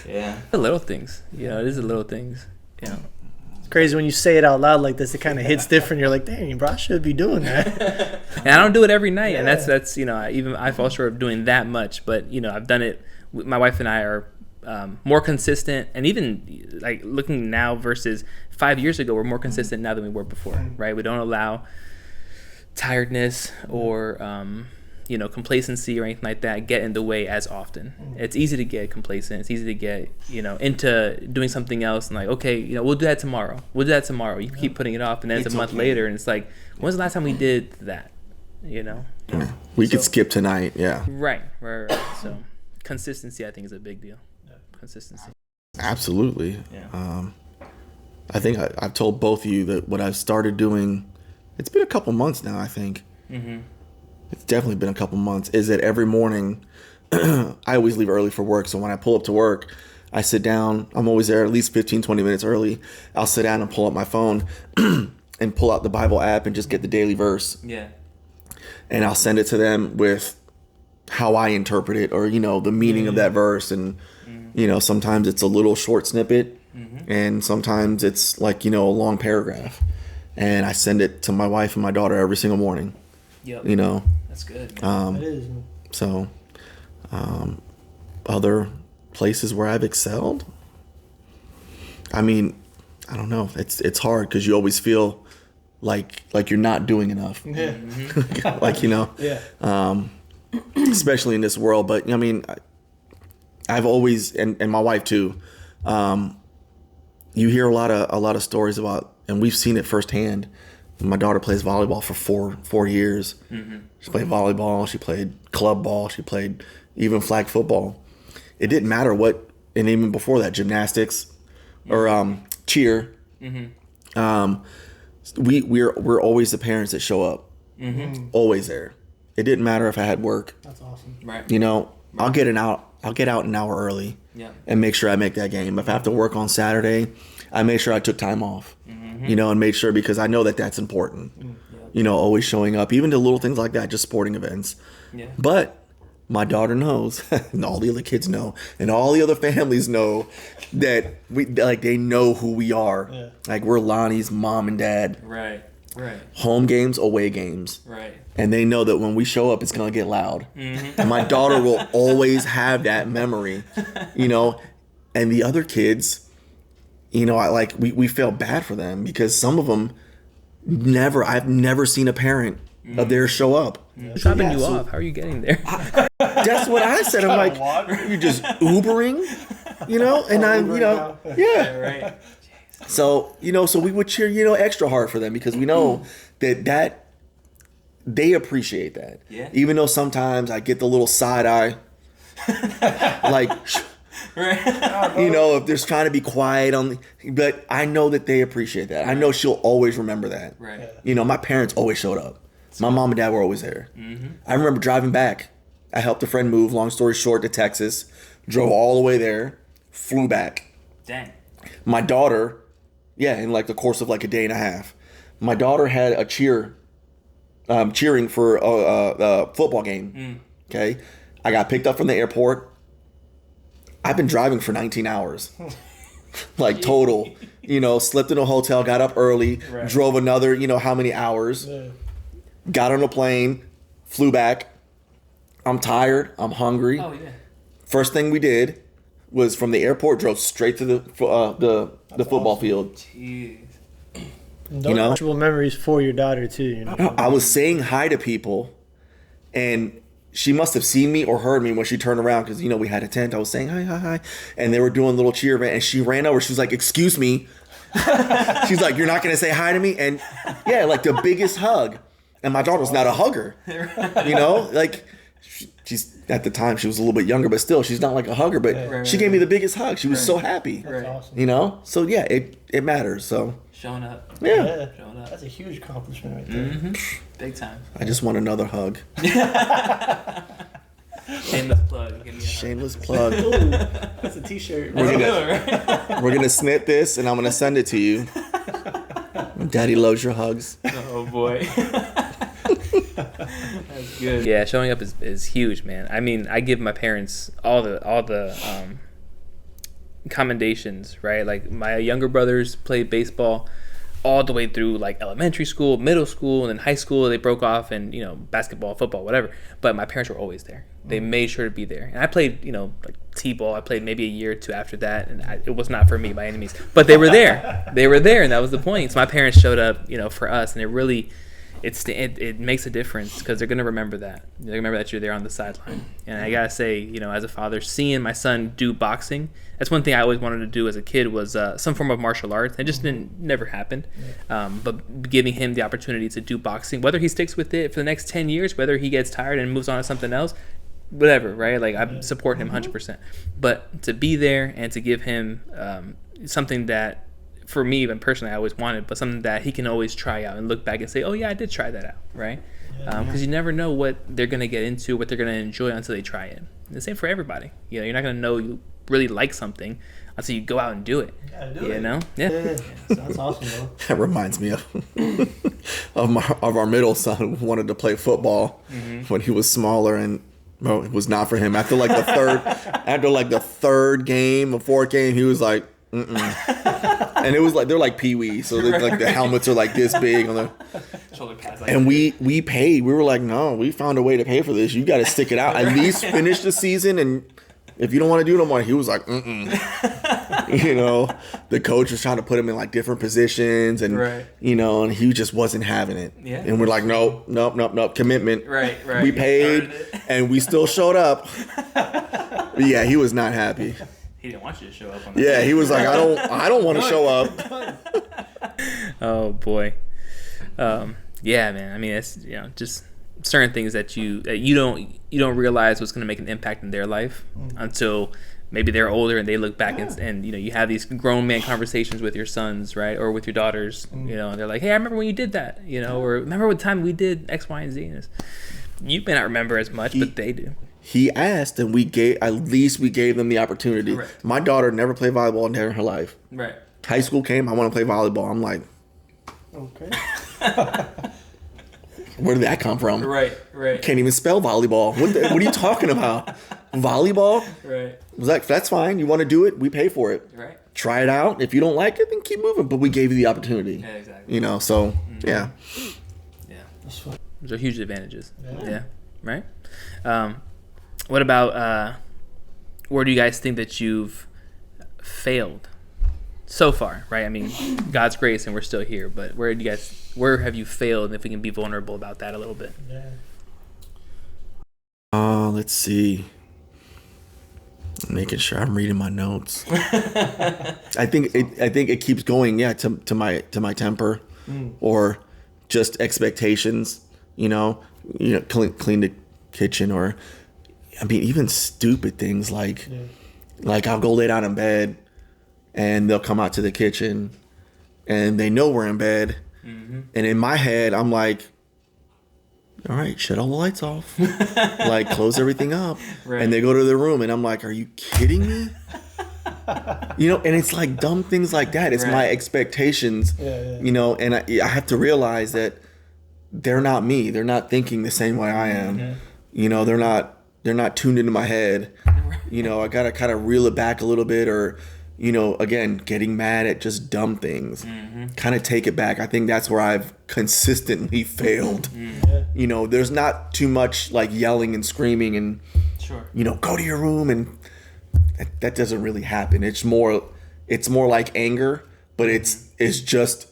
Yeah. The little things. It is the little things. It's crazy when you say it out loud like this, it kind of hits different. You're like, dang, bro, I should be doing that. And I don't do it every night. Yeah. And that's even I fall short of doing that much. But, I've done it. My wife and I are more consistent. And even looking now versus 5 years ago, we're more consistent now than we were before, right? We don't allow tiredness or complacency or anything like that get in the way as often. It's easy to get complacent. It's easy to get into doing something else and okay, we'll do that tomorrow. You keep putting it off, and then it's a month later, and it's like, when's the last time we did that? We could skip tonight. Yeah. Right. So consistency, I think, is a big deal. Consistency. Absolutely. Yeah. I think I've told both of you that what I've started doing. It's been a couple months now, I think. Mm-hmm. It's definitely been a couple months. Is that every morning, I always leave early for work. So when I pull up to work, I sit down. I'm always there at least 15, 20 minutes early. I'll sit down and pull up my phone. and pull out the Bible app and just get the daily verse. Yeah. And I'll send it to them with how I interpret it, or, the meaning of that verse. And, sometimes it's a little short snippet, and sometimes it's like, a long paragraph. And I send it to my wife and my daughter every single morning. Yep. That's good. It is. So, other places where I've excelled, I mean, I don't know. It's hard because you always feel like you're not doing enough. Yeah. Yeah. Especially in this world. But I mean, I've always, and my wife too. You hear a lot of stories about, and we've seen it firsthand. My daughter plays volleyball for 4 years. She played volleyball. She played club ball. She played even flag football. It didn't matter what, and even before that, gymnastics or cheer. We're always the parents that show up. Always there. It didn't matter if I had work. That's awesome. Right. I'll get out an hour early. Yeah. And make sure I make that game. If I have to work on Saturday, I make sure I took time off. And made sure, because I know that that's important. Always showing up, even to little things like that, just sporting events. Yeah. But my daughter knows, and all the other kids know, and all the other families know that they know who we are. Yeah. Like, we're Lonnie's mom and dad. Right. Home games, away games. Right. And they know that when we show up, it's going to get loud. And my daughter will always have that memory, and the other kids, we feel bad for them, because some of them I've never seen a parent of theirs show up. Who's dropping you off? How are you getting there? That's what I said. I'm like, you're just Ubering, and I'm, yeah. Right. So, so we would cheer, extra hard for them, because we know that they appreciate that. Yeah. Even though sometimes I get the little side eye, like, Right. if there's trying to be quiet but I know that they appreciate that. I know she'll always remember that. Right. My parents always showed up. My mom and dad were always there. I remember driving back. I helped a friend move, long story short, to Texas, drove all the way there, flew back. Dang. My daughter, in like the course of like a day and a half, my daughter had a cheering for a football game. Okay. I got picked up from the airport. I've been driving for 19 hours, like total, slept in a hotel, got up early, drove another, how many hours, got on a plane, flew back. I'm tired. I'm hungry. Oh yeah. First thing we did was, from the airport, drove straight to the football field. Jeez. Those actual memories for your daughter too. I was saying hi to people, and she must have seen me or heard me when she turned around, because, we had a tent. I was saying hi. And they were doing a little cheer event, and she ran over. She was like, "Excuse me." She's like, "You're not going to say hi to me?" And like the biggest hug. And my daughter's not a hugger. She's, at the time, she was a little bit younger, but still, she's not like a hugger. But she gave me the biggest hug. She was so happy. That's awesome. So it matters. So Showing up. yeah. Showing up. That's a huge accomplishment right there. Big time. I just want another hug. Shameless plug. Give me a hug. Shameless plug. Ooh, that's a t-shirt. We're gonna snip this, and I'm gonna send it to you. Daddy loves your hugs. Oh boy. That's good. Yeah, showing up is huge, man. I mean, I give my parents all the commendations, right? Like, my younger brothers played baseball all the way through, like, elementary school, middle school, and then high school. They broke off, and basketball, football, whatever. But my parents were always there. They made sure to be there. And I played, like t-ball. I played maybe a year or two after that, and it was not for me by any means. But they were there. They were there, and that was the point. So my parents showed up, for us, and it really, it makes a difference, because they're gonna remember that. They remember that you're there on the sideline. And I gotta say, as a father, seeing my son do boxing, that's one thing I always wanted to do as a kid, was some form of martial arts. It just never happened. But giving him the opportunity to do boxing, whether he sticks with it for the next 10 years, whether he gets tired and moves on to something else, whatever, right? Like, I support him 100%. But to be there and to give him something that, for me, even personally, I always wanted, but something that he can always try out and look back and say, "Oh yeah, I did try that out," right? Because you never know what they're gonna get into, what they're gonna enjoy until they try it. And the same for everybody. You're not gonna know really like something until you go out and do it. You know? Yeah. So that's awesome, bro. That reminds me of our middle son who wanted to play football when he was smaller, and well, it was not for him. After like the third game or fourth game, he was like, and it was like they're like pee-wee, so like the helmets are like this big on the Shoulder pads. and we paid. We were like, no, we found a way to pay for this. You got to stick it out. At least finish the season, and if you don't want to do it no more, he was like, You know, the coach was trying to put him in like different positions, and you know, and he just wasn't having it. Yeah. And we're like, nope, commitment. Right. We paid, and we still showed up. But yeah, he was not happy. He didn't want you to show up on that. Yeah, he was like, I don't want to show up. Oh boy. Yeah, man. I mean, it's, you know, just certain things that you don't realize what's going to make an impact in their life until maybe they're older and they look back and you know, you have these grown man conversations with your sons, right, or with your daughters, you know, and they're like, hey, I remember when you did that, you know, or remember what time we did X, Y, and Z. And you may not remember as much, but they do. He asked, and we gave them the opportunity. Correct. My daughter never played volleyball in her life. Right. High school came, I want to play volleyball. I'm like, Okay. where did that come from? Right. Can't even spell volleyball. What are you talking about? Volleyball? Right. I was like, that's fine. You want to do it? We pay for it. Right. Try it out. If you don't like it, then keep moving. But we gave you the opportunity. Yeah, exactly. You know, so yeah. Yeah. That's fun. Those are huge advantages. Yeah. Right. What about where do you guys think that you've failed so far? Right. I mean, God's grace, and we're still here. But where have you failed? And if we can be vulnerable about that a little bit. Yeah. Let's see. I'm making sure I'm reading my notes. I think it keeps going. Yeah, to my temper, or just expectations. You know, clean the kitchen, or I mean, even stupid things like I'll go lay down in bed, and they'll come out to the kitchen, and they know we're in bed, and in my head I'm like, all right, shut all the lights off, like close everything up, and they go to their room, and I'm like, are you kidding me? You know, and it's like dumb things like that. It's my expectations, you know, and I have to realize that they're not me. They're not thinking the same way I am. You know, they're not tuned into my head. You know, I gotta kind of reel it back a little bit, or, you know, again, getting mad at just dumb things. Kind of take it back. I think that's where I've consistently failed. You know, there's not too much like yelling and screaming and, you know, go to your room, and that doesn't really happen. It's more like anger, but it's just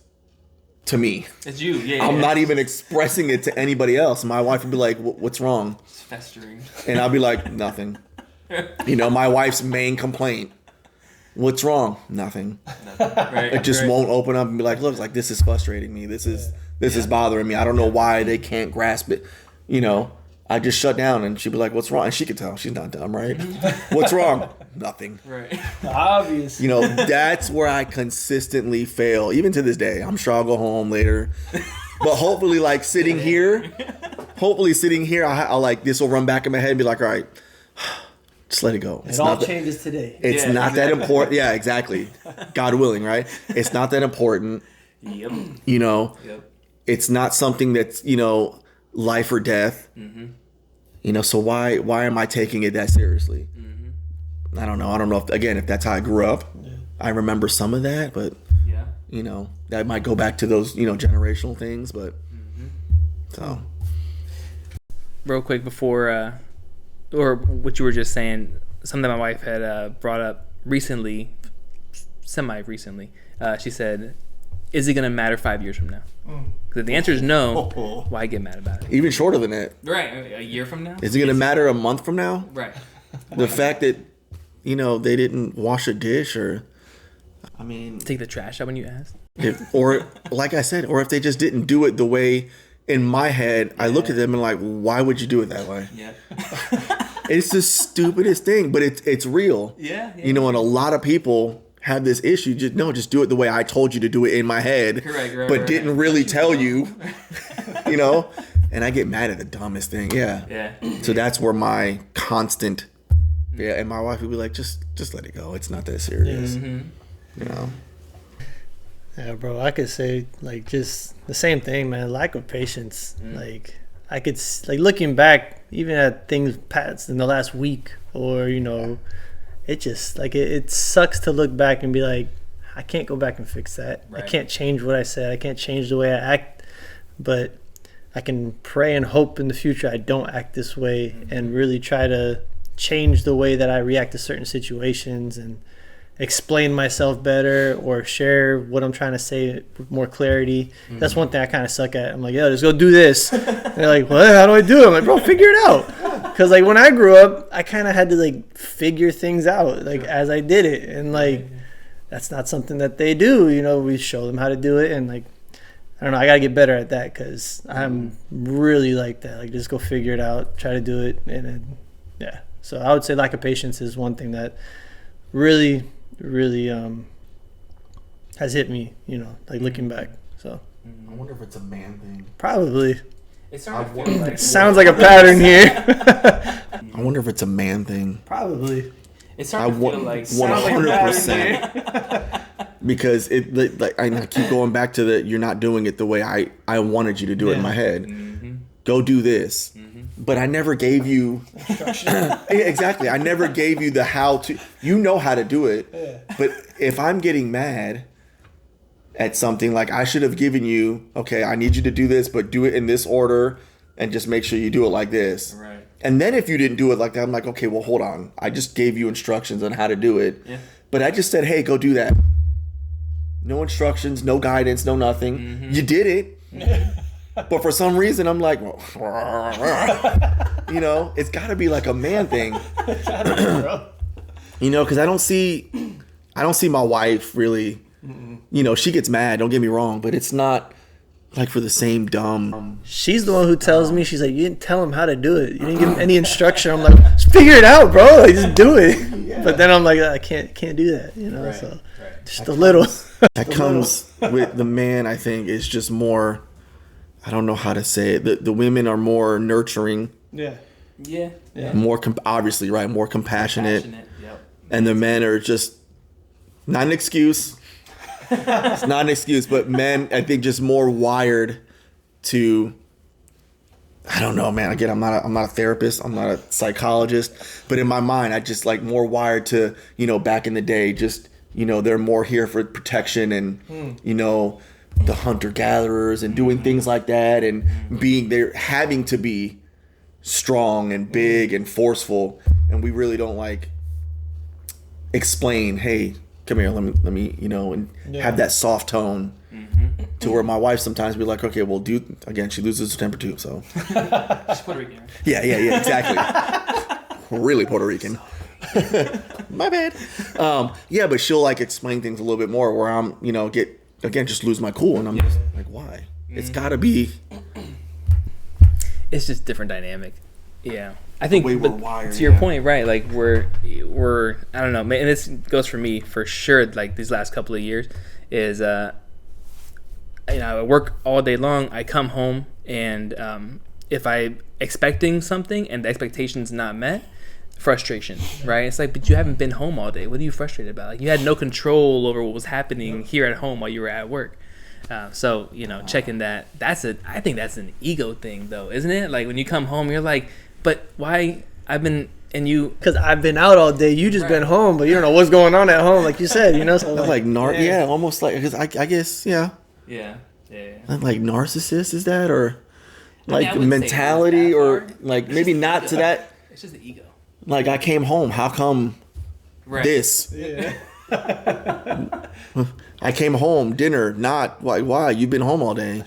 to me. It's you. I'm not even expressing it to anybody else. My wife would be like, what's wrong? It's festering. And I'll be like, nothing. You know, my wife's main complaint, what's wrong? Nothing. Right. It just won't open up and be like, look, like this is frustrating me. This is bothering me. I don't know why they can't grasp it. You know, I just shut down, and she'd be like, what's wrong? And she could tell she's not dumb, right? What's wrong? Nothing. Right. Obvious. You know, that's where I consistently fail. Even to this day, I'm sure I'll go home later. But hopefully, like sitting here, I'll like, this will run back in my head and be like, all right, just let it go. It all changes today. It's not that important. Yeah, exactly. God willing, right? It's not that important. Yep. You know, Yep. It's not something that's, you know, life or death. You know, so why am I taking it that seriously? I don't know if that's how I grew up. I remember some of that, but you know, that might go back to those, you know, generational things, but so Real quick before or what you were just saying, something my wife had brought up recently, semi-recently. She said, is it going to matter 5 years from now? Because if the answer is no, why get mad about it? even shorter than that. Right. A year from now? Is it going to matter a month from now? Right. The fact that, you know, they didn't wash a dish, or, I mean, Take the trash out when you ask? or like I said, or if they just didn't do it the way, in my head, I look at them and like, why would you do it that way? Yeah. It's the stupidest thing, but it's real. Yeah. You know, and a lot of people have this issue. Just do it the way I told you to do it in my head, but didn't really tell you. You know, and I get mad at the dumbest thing. Yeah. Yeah. So that's where my constant Yeah, and my wife would be like, just let it go. It's not that serious. Mm-hmm. You know. Yeah, bro, I could say like just the same thing, man. Lack of patience. Like I could like looking back, even at things past in the last week, or it just like it sucks to look back and be like, I can't go back and fix that. Right. I can't change what I said. I can't change the way I act, but I can pray and hope in the future I don't act this way, and really try to change the way that I react to certain situations and explain myself better or share what I'm trying to say with more clarity. That's one thing I kind of suck at. I'm like, yo, just go do this. And they're like, what? How do I do it? I'm like, bro, figure it out. Because like when I grew up, I kind of had to like figure things out like as I did it, and like that's not something that they do. We show them how to do it, and like I don't know, I gotta get better at that because I'm really like that. Like just go figure it out, try to do it, and then yeah. So I would say lack of patience is one thing that really has hit me, like looking back. So I wonder if it's a man thing. Probably. It sounds like a pattern here. I wonder if it's a man thing. Probably. It's starting to feel like 100%. Because it like I keep going back to the you're not doing it the way I wanted you to do it in my head. Go do this. But I never gave you exactly. I never gave you the how to. You know how to do it. But if I'm getting mad at something, like I should have given you, okay, I need you to do this, but do it in this order and just make sure you do it like this. Right. And then if you didn't do it like that, I'm like, okay, well, hold on. I just gave you instructions on how to do it. Yeah. But I just said, hey, go do that. No instructions, no guidance, no nothing. You did it. But for some reason, I'm like, it's got to be like a man thing. Because I don't see my wife really. She gets mad. Don't get me wrong, but it's not like for the same dumb. She's the one who tells me. She's like, you didn't tell him how to do it. You didn't give him any instruction. I'm like, just figure it out, bro. Like, just do it. Yeah. But then I'm like, I can't do that. Right. So just a little. That comes with the man. I think is just more. I don't know how to say it. The women are more nurturing. Yeah. More obviously, right? More compassionate. Yep. And the men are just not an excuse. It's not an excuse, but men, I think, just more wired to. I don't know, man. Again, I'm not a therapist. I'm not a psychologist, but in my mind, I just like more wired to back in the day. Just they're more here for protection and the hunter-gatherers and doing things like that and being there, having to be strong and big and forceful, and we really don't like explain, hey, come here, let me and have that soft tone to where my wife sometimes be like, okay, well, again, she loses her temper too, so. She's Puerto Rican. Yeah, exactly. Really Puerto Rican. My bad. But she'll like explain things a little bit more where I'm, just lose my cool, and I'm just like, why? It's gotta be. It's just different dynamic. Yeah, I think. The way we're wired, to your point, right? Like we're I don't know, and this goes for me for sure. Like these last couple of years, is I work all day long. I come home, and if I'm expecting something and the expectation's not met, frustration, right? It's like, but you haven't been home all day. What are you frustrated about? Like you had no control over what was happening here at home while you were at work. So checking that. I think that's an ego thing, though, isn't it? Like when you come home, you're like, but why? Because I've been out all day. You just been home, but you don't know what's going on at home, like you said. So almost like because I guess yeah. Like narcissist is that or like mentality or like maybe not to that. It's just the ego. Like I came home. How come this? Yeah. I came home, dinner, not why? You've been home all day.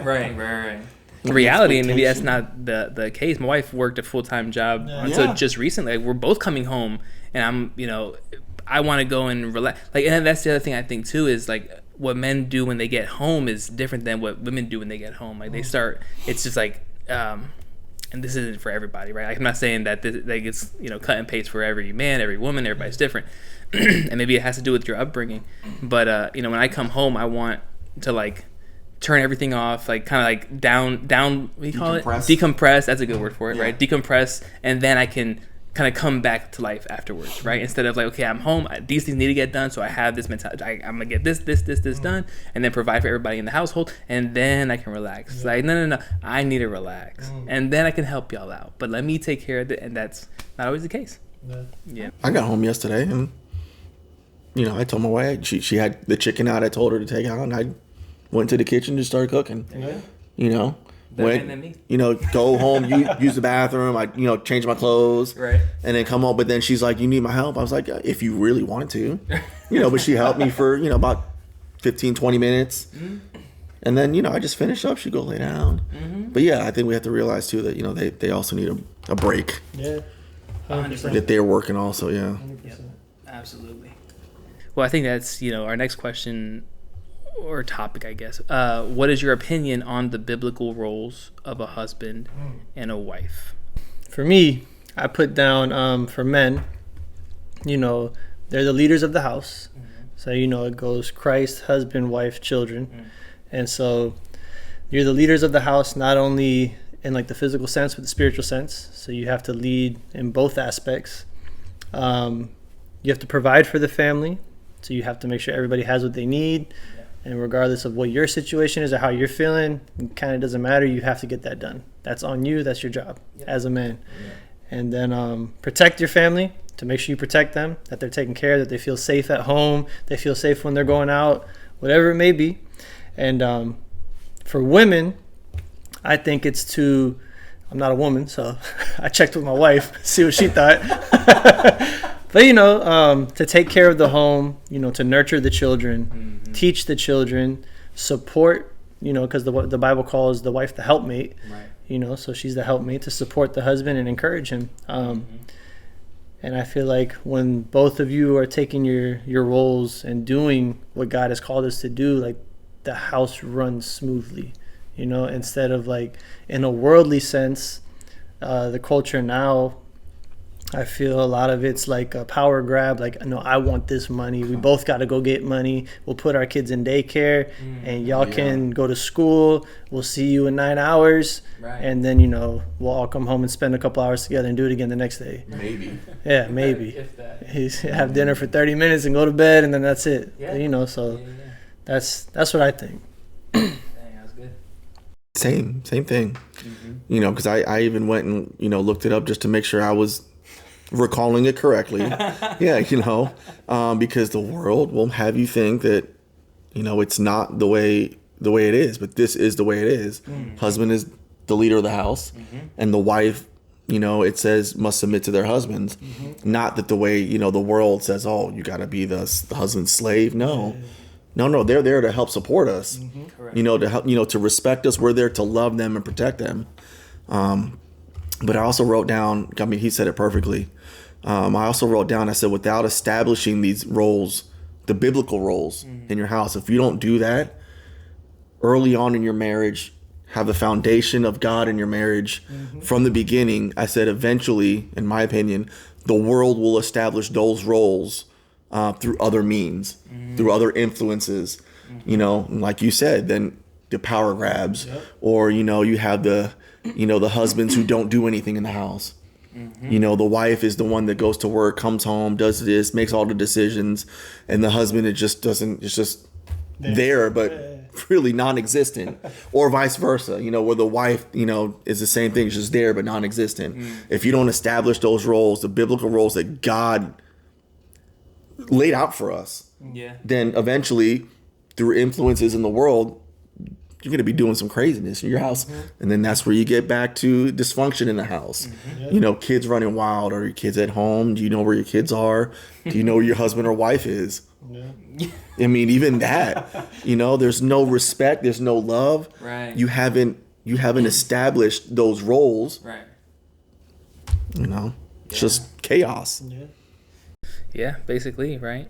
Right. In reality, maybe that's not the case. My wife worked a full-time job until just recently. Like, we're both coming home, and I'm, I want to go and relax. Like, and that's the other thing I think too is like what men do when they get home is different than what women do when they get home. Like they start, it's just like, and this isn't for everybody, right? Like, I'm not saying that this, like it's cut and paste for every man, every woman, everybody's different, and maybe it has to do with your upbringing. But when I come home, I want to like turn everything off, like kind of like down. What do you call it? Decompress. That's a good word for it, right? Decompress, and then I can kind of come back to life afterwards, right? Instead of like, okay, I'm home, these things need to get done, so I have this mentality, I'm gonna get this done, and then provide for everybody in the household, and then I can relax. It's like, no, I need to relax, and then I can help y'all out, but let me take care of it, and that's not always the case. Yeah. I got home yesterday, and I told my wife, she had the chicken out I told her to take out, and I went to the kitchen and started cooking. Went, go home, use the bathroom, I change my clothes, right, and then come home. But then she's like, you need my help? I was like, if you really wanted to, but she helped me for about 15-20 minutes, and then I just finished up. She'd go lay down. But yeah, I think we have to realize too that they also need a break. 100%. That they're working also. Yeah. 100%. Absolutely. Well, I think that's our next question or topic, I guess. What is your opinion on the biblical roles of a husband and a wife? For me, I put down for men, they're the leaders of the house. So, it goes Christ, husband, wife, children. And so you're the leaders of the house, not only in like the physical sense, but the spiritual sense. So you have to lead in both aspects. You have to provide for the family. So you have to make sure everybody has what they need. And regardless of what your situation is or how you're feeling, it kind of doesn't matter. You have to get that done. That's on you. That's your job as a man. And then protect your family, to make sure you protect them, that they're taken care of, that they feel safe at home, they feel safe when they're going out, whatever it may be. And for women, I think it's to, I'm not a woman, so I checked with my wife, see what she thought. But, to take care of the home, to nurture the children, teach the children, support, because the Bible calls the wife the helpmate, right. So she's the helpmate to support the husband and encourage him. And I feel like when both of you are taking your roles and doing what God has called us to do, like the house runs smoothly, instead of like in a worldly sense, the culture now, I feel a lot of it's like a power grab. Like, no, I want this money. We both got to go get money. We'll put our kids in daycare, and y'all can go to school. We'll see you in 9 hours, right. And then we'll all come home and spend a couple hours together and do it again the next day. Maybe. Yeah, maybe. Have dinner for 30 minutes and go to bed, and then that's it. Yeah. So that's what I think. Dang, that was good. Same thing. Because I even went and looked it up just to make sure I was recalling it correctly. Because the world will have you think that it's not the way it is, but this is the way it is. Husband is the leader of the house, and the wife, it says must submit to their husbands. Not that the way the world says, oh, you got to be the husband's slave. No, they're there to help support us. To help to respect us. We're there to love them and protect them. But I also wrote down, he said it perfectly. I also wrote down, I said, without establishing these roles, the biblical roles in your house, if you don't do that early on in your marriage, have the foundation of God in your marriage from the beginning, I said, eventually, in my opinion, the world will establish those roles through other means, through other influences, like you said, then the power grabs, or, you have the husbands who don't do anything in the house. The wife is the one that goes to work, comes home, does this, makes all the decisions, and the husband it's just there, but really non-existent, or vice versa. Where the wife is the same thing, just there but non-existent. If you don't establish those roles, the biblical roles that God laid out for us, then eventually through influences in the world, you're going to be doing some craziness in your house. And then that's where you get back to dysfunction in the house. Kids running wild, or your kids at home. Do you know where your kids are? Do you know where your husband or wife is? I mean, even that, there's no respect. There's no love. Right. You haven't established those roles. Right. It's just chaos. Yeah, basically, right?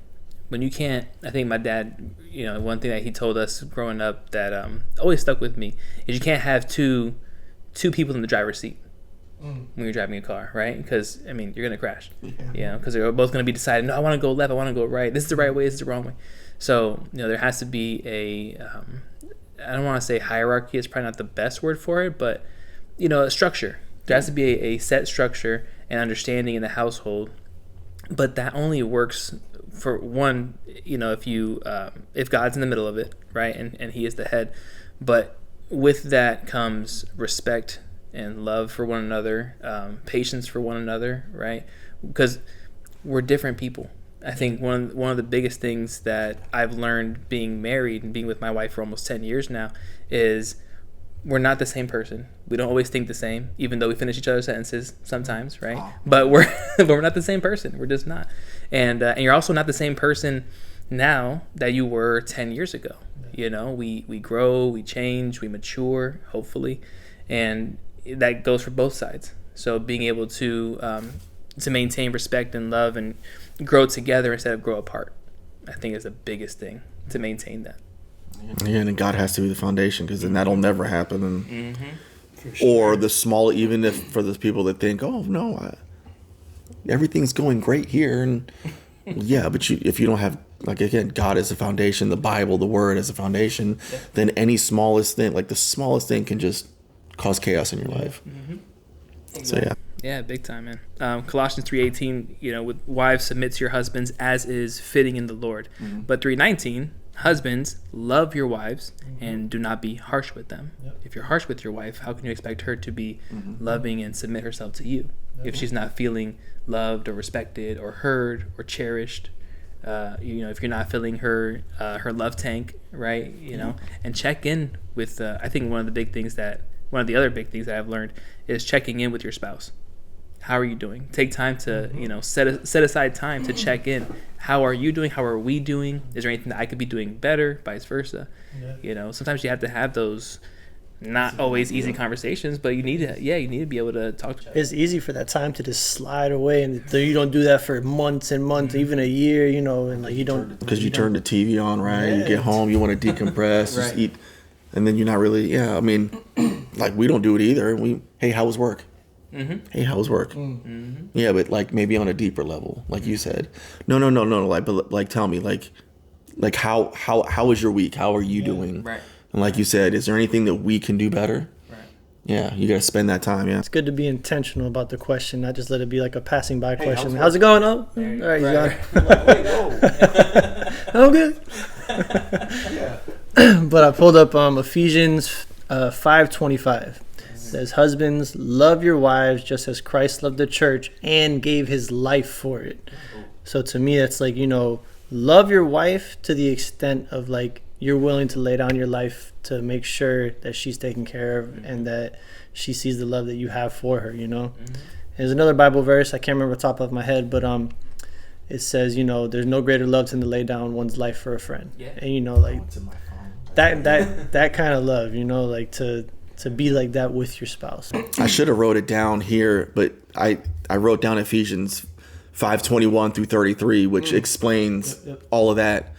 When you can't, I think my dad, one thing that he told us growing up that always stuck with me is you can't have two people in the driver's seat when you're driving a car, right? Because, you're going to crash, because they're both going to be deciding, no, I want to go left, I want to go right. This is the right way, this is the wrong way. So, there has to be I don't want to say hierarchy, it's probably not the best word for it, but, a structure. There has to be a set structure, and understanding in the household. But that only works for one, if God's in the middle of it, right, and He is the head. But with that comes respect and love for one another, patience for one another, right? Because we're different people. I think one of the biggest things that I've learned being married and being with my wife for almost 10 years now is we're not the same person. We don't always think the same, even though we finish each other's sentences sometimes, right? But we're not the same person. We're just not. And you're also not the same person now that you were 10 years ago. We grow, we change, we mature, hopefully, and that goes for both sides. So being able to maintain respect and love and grow together instead of grow apart, I think is the biggest thing to maintain that. Yeah, and God has to be the foundation, because then that'll never happen. And, or the small, even if for those people that think, oh no, everything's going great here, and yeah, but if you don't have, like, again, God is the foundation, the Bible, the Word as a foundation, then any smallest thing, like the smallest thing, can just cause chaos in your life. So yeah, big time, man. Colossians 3:18, with wives, submit to your husbands as is fitting in the Lord. But 3:19, husbands, love your wives and do not be harsh with them. If you're harsh with your wife, how can you expect her to be loving and submit herself to you if she's not feeling loved or respected or heard or cherished? If you're not filling her love tank, right? And check in with. I think one of the other big things that I've learned is checking in with your spouse. How are you doing? Take time to set aside time to check in. How are you doing? How are we doing? Is there anything that I could be doing better? Vice versa. Sometimes you have to have those not always easy conversations, but you need to be able to talk to each other. It's easy for that time to just slide away, and you don't do that for months and months, even a year, and like you don't, because you turn the TV on, right? You get home, you want to decompress, just eat, and then you're not really. Yeah, I mean, like, we don't do it either. Hey, how was work? Hey, how was work? Yeah, but like maybe on a deeper level, like you said. No. Like tell me, like how was your week? How are you doing? Right. And like you said, is there anything that we can do better? Right. Yeah, you got to spend that time. Yeah. It's good to be intentional about the question, not just let it be like a passing by question. How's it going? Oh, all right, you got it. Like, wait, whoa. I'm good. But I pulled up Ephesians 5:25. It says, husbands, love your wives just as Christ loved the church and gave his life for it. So to me, that's like, love your wife to the extent of like you're willing to lay down your life to make sure that she's taken care of and that she sees the love that you have for her, There's another Bible verse, I can't remember the top of my head, but it says, there's no greater love than to lay down one's life for a friend. Yeah. And like that kind of love, like to be like that with your spouse. I should have wrote it down here, but I wrote down Ephesians 5:21 through 33, which explains all of that.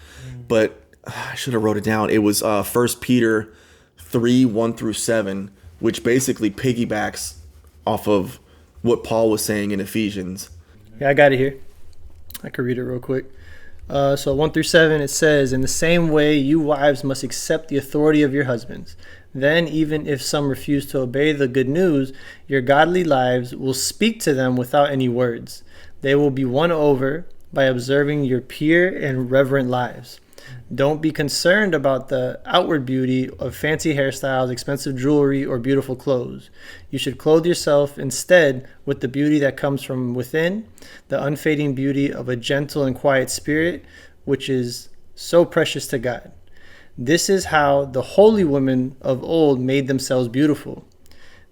But I should have wrote it down. It was 1 Peter 3:1 through 7, which basically piggybacks off of what Paul was saying in Ephesians. Yeah, I got it here. I could read it real quick. So 1 through 7, it says, in the same way, you wives must accept the authority of your husbands. Then, even if some refuse to obey the good news, your godly lives will speak to them without any words. They will be won over by observing your pure and reverent lives. Don't be concerned about the outward beauty of fancy hairstyles, expensive jewelry, or beautiful clothes. You should clothe yourself instead with the beauty that comes from within, the unfading beauty of a gentle and quiet spirit, which is so precious to God. This is how the holy women of old made themselves beautiful.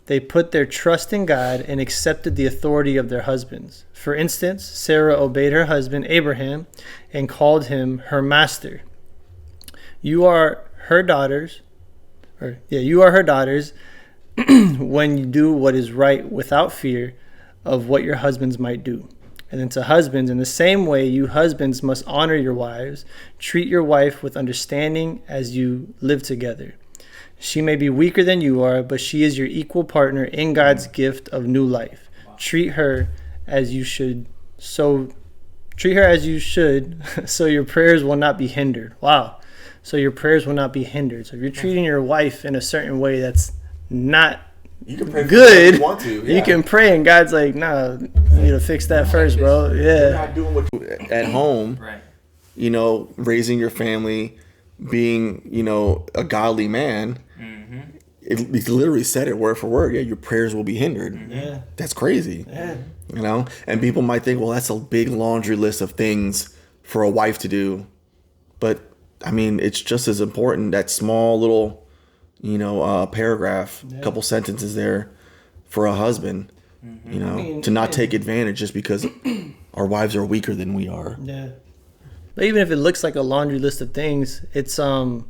They put their trust in God and accepted the authority of their husbands. For instance, Sarah obeyed her husband Abraham and called him her master. You are her daughters when you do what is right without fear of what your husbands might do. And then to husbands, in the same way, you husbands must honor your wives. Treat your wife with understanding as you live together. She may be weaker than you are, but she is your equal partner in God's gift of new life. Treat her as you should, so your prayers will not be hindered. Wow. So your prayers will not be hindered. So if you're treating your wife in a certain way that's not You can pray for good. if you want to. Yeah. You can pray, and God's like, nah, you need to fix that first, bro. You're Yeah. not doing what you at home. Right. You know, raising your family, being, you know, a godly man. It literally said it word for word. Yeah, your prayers will be hindered. Yeah. That's crazy. Yeah. You know, and people might think, well, that's a big laundry list of things for a wife to do. But I mean, it's just as important. That small little, you know, paragraph, couple sentences there for a husband, you know, to not take advantage just because our wives are weaker than we are. Yeah. But even if it looks like a laundry list of things, it's all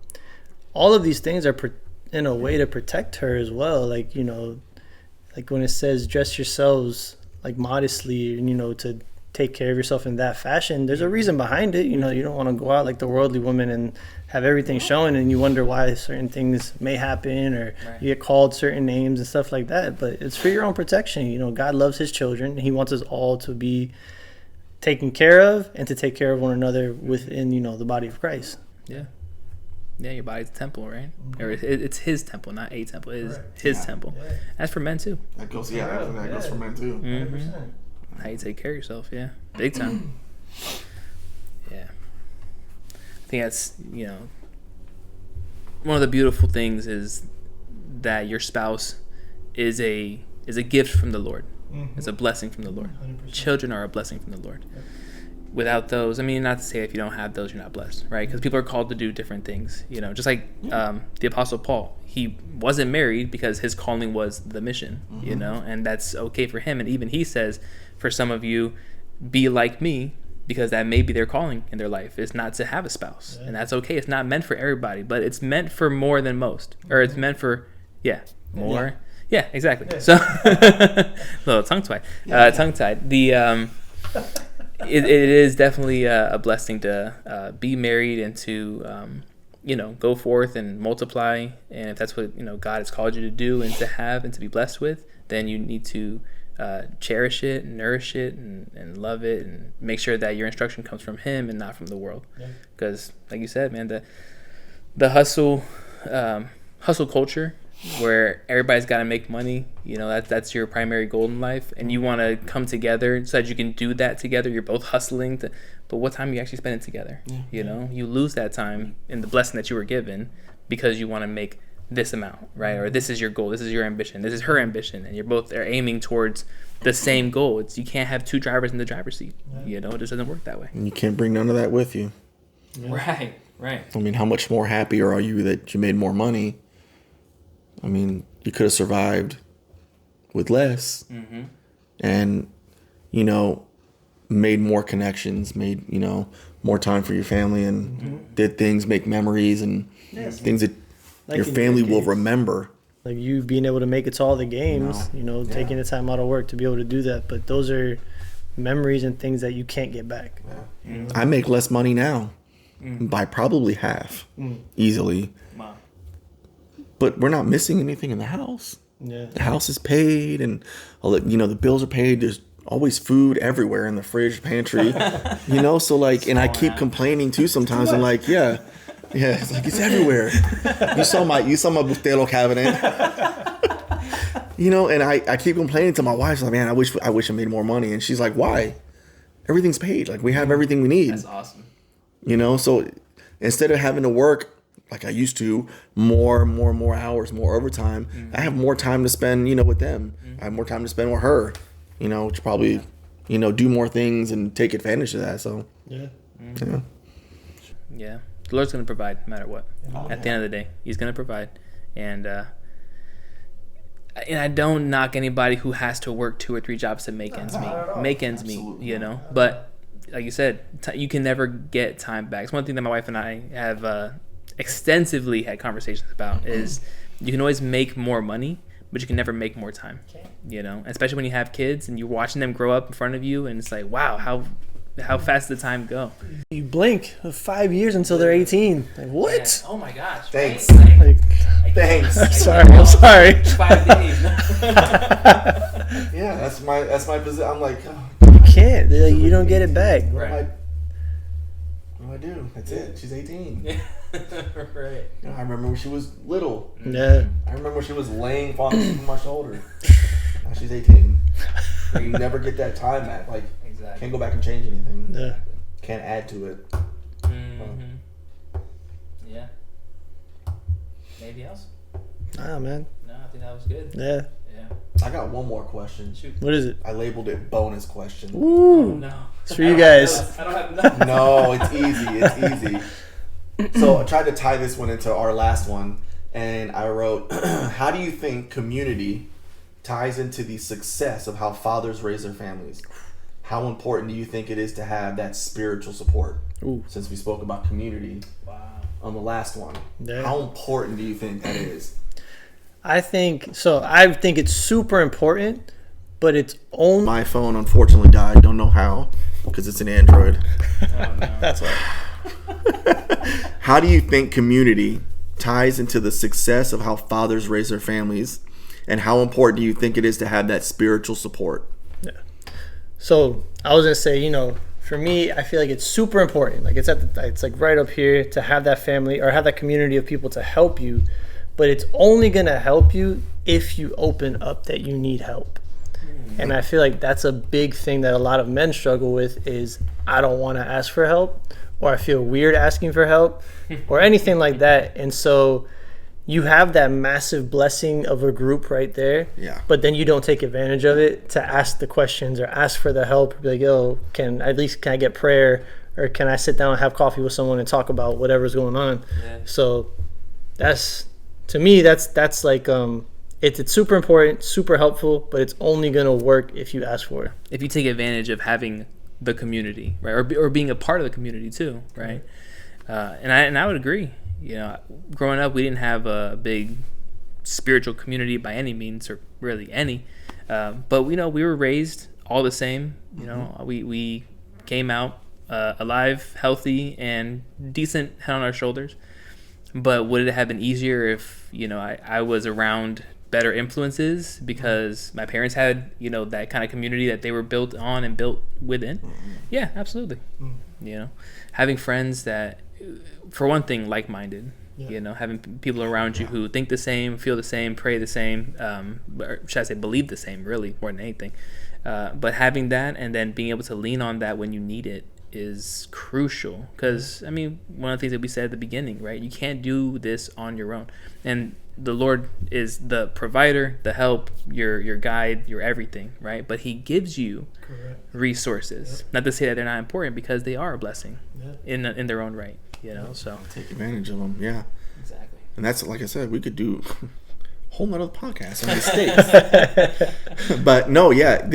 of these things are in a way to protect her as well. Like, you know, like when it says dress yourselves like modestly, and, you know, to take care of yourself in that fashion, there's a reason behind it. You know, you don't want to go out like the worldly woman and have everything shown, and you wonder why certain things may happen, or you get called certain names and stuff like that. But it's for your own protection. You know, God loves his children. He wants us all to be taken care of and to take care of one another within, you know, the body of Christ. Yeah. Yeah, your body's a temple, right? Or it's his temple, not a temple. It is his temple. Yeah. That's for men too. That goes, that goes for men too. Mm-hmm. How you take care of yourself, yeah, big time. Yeah, I think that's, you know, one of the beautiful things is that your spouse is a gift from the Lord. It's a blessing from the Lord. 100%. Children are a blessing from the Lord. Yep. Without those, I mean, not to say if you don't have those, you're not blessed, right? Because people are called to do different things, you know, just like the Apostle Paul. He wasn't married because his calling was the mission, you know, and that's okay for him. And even he says, for some of you, be like me, because that may be their calling in their life, is not to have a spouse. And that's okay. It's not meant for everybody, but it's meant for more than most. Or it's meant for, more. Yeah, exactly. Yeah. So, little tongue-tied. It is definitely a blessing to be married and to, you know, go forth and multiply. And if that's what, you know, God has called you to do and to have and to be blessed with, then you need to cherish it, and nourish it, and love it, and make sure that your instruction comes from him and not from the world. Because, like you said, man, the hustle culture, where everybody's got to make money, you know, that's your primary goal in life, and you want to come together so that you can do that together. You're both hustling, but what time are you actually spending together? You know, you lose that time in the blessing that you were given because you want to make this amount, right? Or this is your goal, this is your ambition, this is her ambition, and you're both are aiming towards the same goal. You can't have two drivers in the driver's seat. You know, it just doesn't work that way. And you can't bring none of that with you. Right. I mean, how much more happier are you that you made more money? I mean, you could have survived with less and, you know, made more connections, made, you know, more time for your family, and did things, make memories and things that like your family will remember. Like you being able to make it to all the games, you know, taking the time out of work to be able to do that. But those are memories and things that you can't get back. I make less money now by probably half easily. Wow. But we're not missing anything in the house. The house is paid, and all the, you know, the bills are paid. There's always food everywhere in the fridge, pantry, you know. So like, and I keep complaining too sometimes. I'm like, it's like it's everywhere. You saw my bustelo cabinet, you know. And I keep complaining to my wife. Like, man, I wish I made more money. And she's like, why? Everything's paid. Like we have everything we need. That's awesome. You know, so instead of having to work like I used to, more hours, more overtime, I have more time to spend, you know, with them. I have more time to spend with her, you know, which probably, you know, do more things and take advantage of that. So, yeah. The Lord's going to provide no matter what. At the end of the day, he's going to provide. And I don't knock anybody who has to work 2 or 3 jobs to make ends meet, you know, but like you said, you can never get time back. It's one thing that my wife and I have extensively had conversations about is you can always make more money, but you can never make more time, you know, especially when you have kids and you're watching them grow up in front of you, and it's like, wow, how fast did the time go? You blink 5 years until they're 18. Like, what? Yeah. Oh my gosh. Thanks. Right? Thanks. I'm sorry. 5 days. Yeah, that's my position. I'm like, you can't. Like, you don't get it back. What do I do? That's it. She's 18. Right. I remember when she was little. Yeah. I remember when she was laying falling on my shoulder. Now she's 18. You never get that time back. Like, Exactly. can't go back and change anything. Yeah. Can't add to it. Yeah. Anything else? Ah, man. No, I think that was good. Yeah. I got one more question. Shoot. What is it? I labeled it bonus question. Ooh. No. It's for you guys. I don't have nothing. No, it's easy. It's easy. So I tried to tie this one into our last one, and I wrote, how do you think community ties into the success of how fathers raise their families? How important do you think it is to have that spiritual support? Ooh. Since we spoke about community on the last one. Yeah. How important do you think that is? I think it's super important, but it's only My phone unfortunately died. Don't know how, because it's an Android. Oh, no. that's why. How do you think community ties into the success of how fathers raise their families? And how important do you think it is to have that spiritual support? Yeah. So I was gonna say, for me, I feel like it's super important. Like it's like right up here to have that family or have that community of people to help you. But it's only gonna help you if you open up that you need help. And I feel like that's a big thing that a lot of men struggle with is I don't want to ask for help, or I feel weird asking for help, or anything like that. And so you have that massive blessing of a group right there, Yeah. but then you don't take advantage of it to ask the questions or ask for the help, or be like, yo, can I get prayer, or can I sit down and have coffee with someone and talk about whatever's going on? Yeah. So to me that's like it's super important, super helpful, but it's only gonna work if you ask for it. If you take advantage of having the community, right, or being a part of the community too, right? And I would agree. Growing up, we didn't have a big spiritual community by any means, or really any. But we were raised all the same. We came out alive, healthy, and decent head on our shoulders. But would it have been easier if I was around better influences because my parents had that kind of community that they were built on and built within? Yeah, absolutely. Having friends that, for one thing, like-minded. Having people around you who think the same, feel the same, pray the same, or should I say believe the same, really, more than anything. But having that and then being able to lean on that when you need it is crucial, because one of the things that we said at the beginning, right? You can't do this on your own, and the Lord is the provider, the help, your guide, your everything, right? But He gives you resources. Not to say that they're not important, because they are a blessing in their own right. So Take advantage of them. Yeah, exactly. and that's, like I said, we could do a whole nother podcast on mistakes. But no, yeah,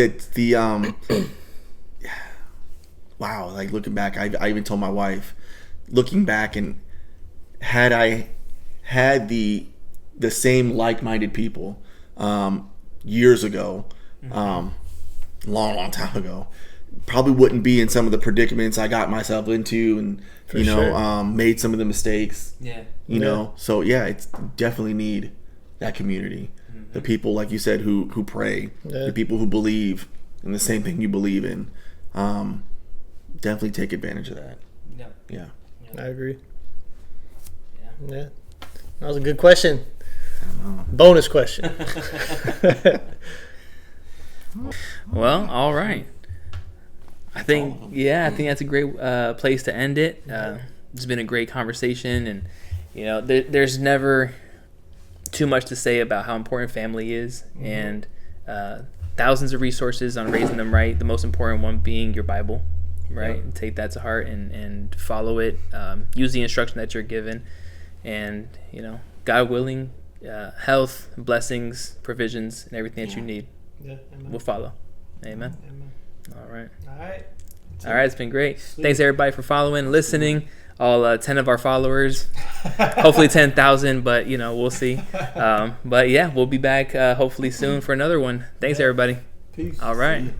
wow, like looking back, I even told my wife, looking back, and had I had the same like-minded people years ago, long time ago, probably wouldn't be in some of the predicaments I got myself into, and made some of the mistakes. So yeah, it's definitely need that community, the people, like you said, who pray, the people who believe in the same thing you believe in. Definitely take advantage of that. Yeah. I agree. Yeah. That was a good question. Bonus question. Well, all right. I think that's a great place to end it. It's been a great conversation, and there's never too much to say about how important family is, and thousands of resources on raising them right. The most important one being your Bible, right? And take that to heart and follow it. Use the instruction that you're given, and God willing, health, blessings, provisions, and everything that you need will follow. Amen. All right. It's been great. Sweet. Thanks everybody for following, listening. All 10 of our followers, hopefully 10,000, but we'll see. But yeah, we'll be back hopefully soon for another one. Thanks everybody. Peace. All right.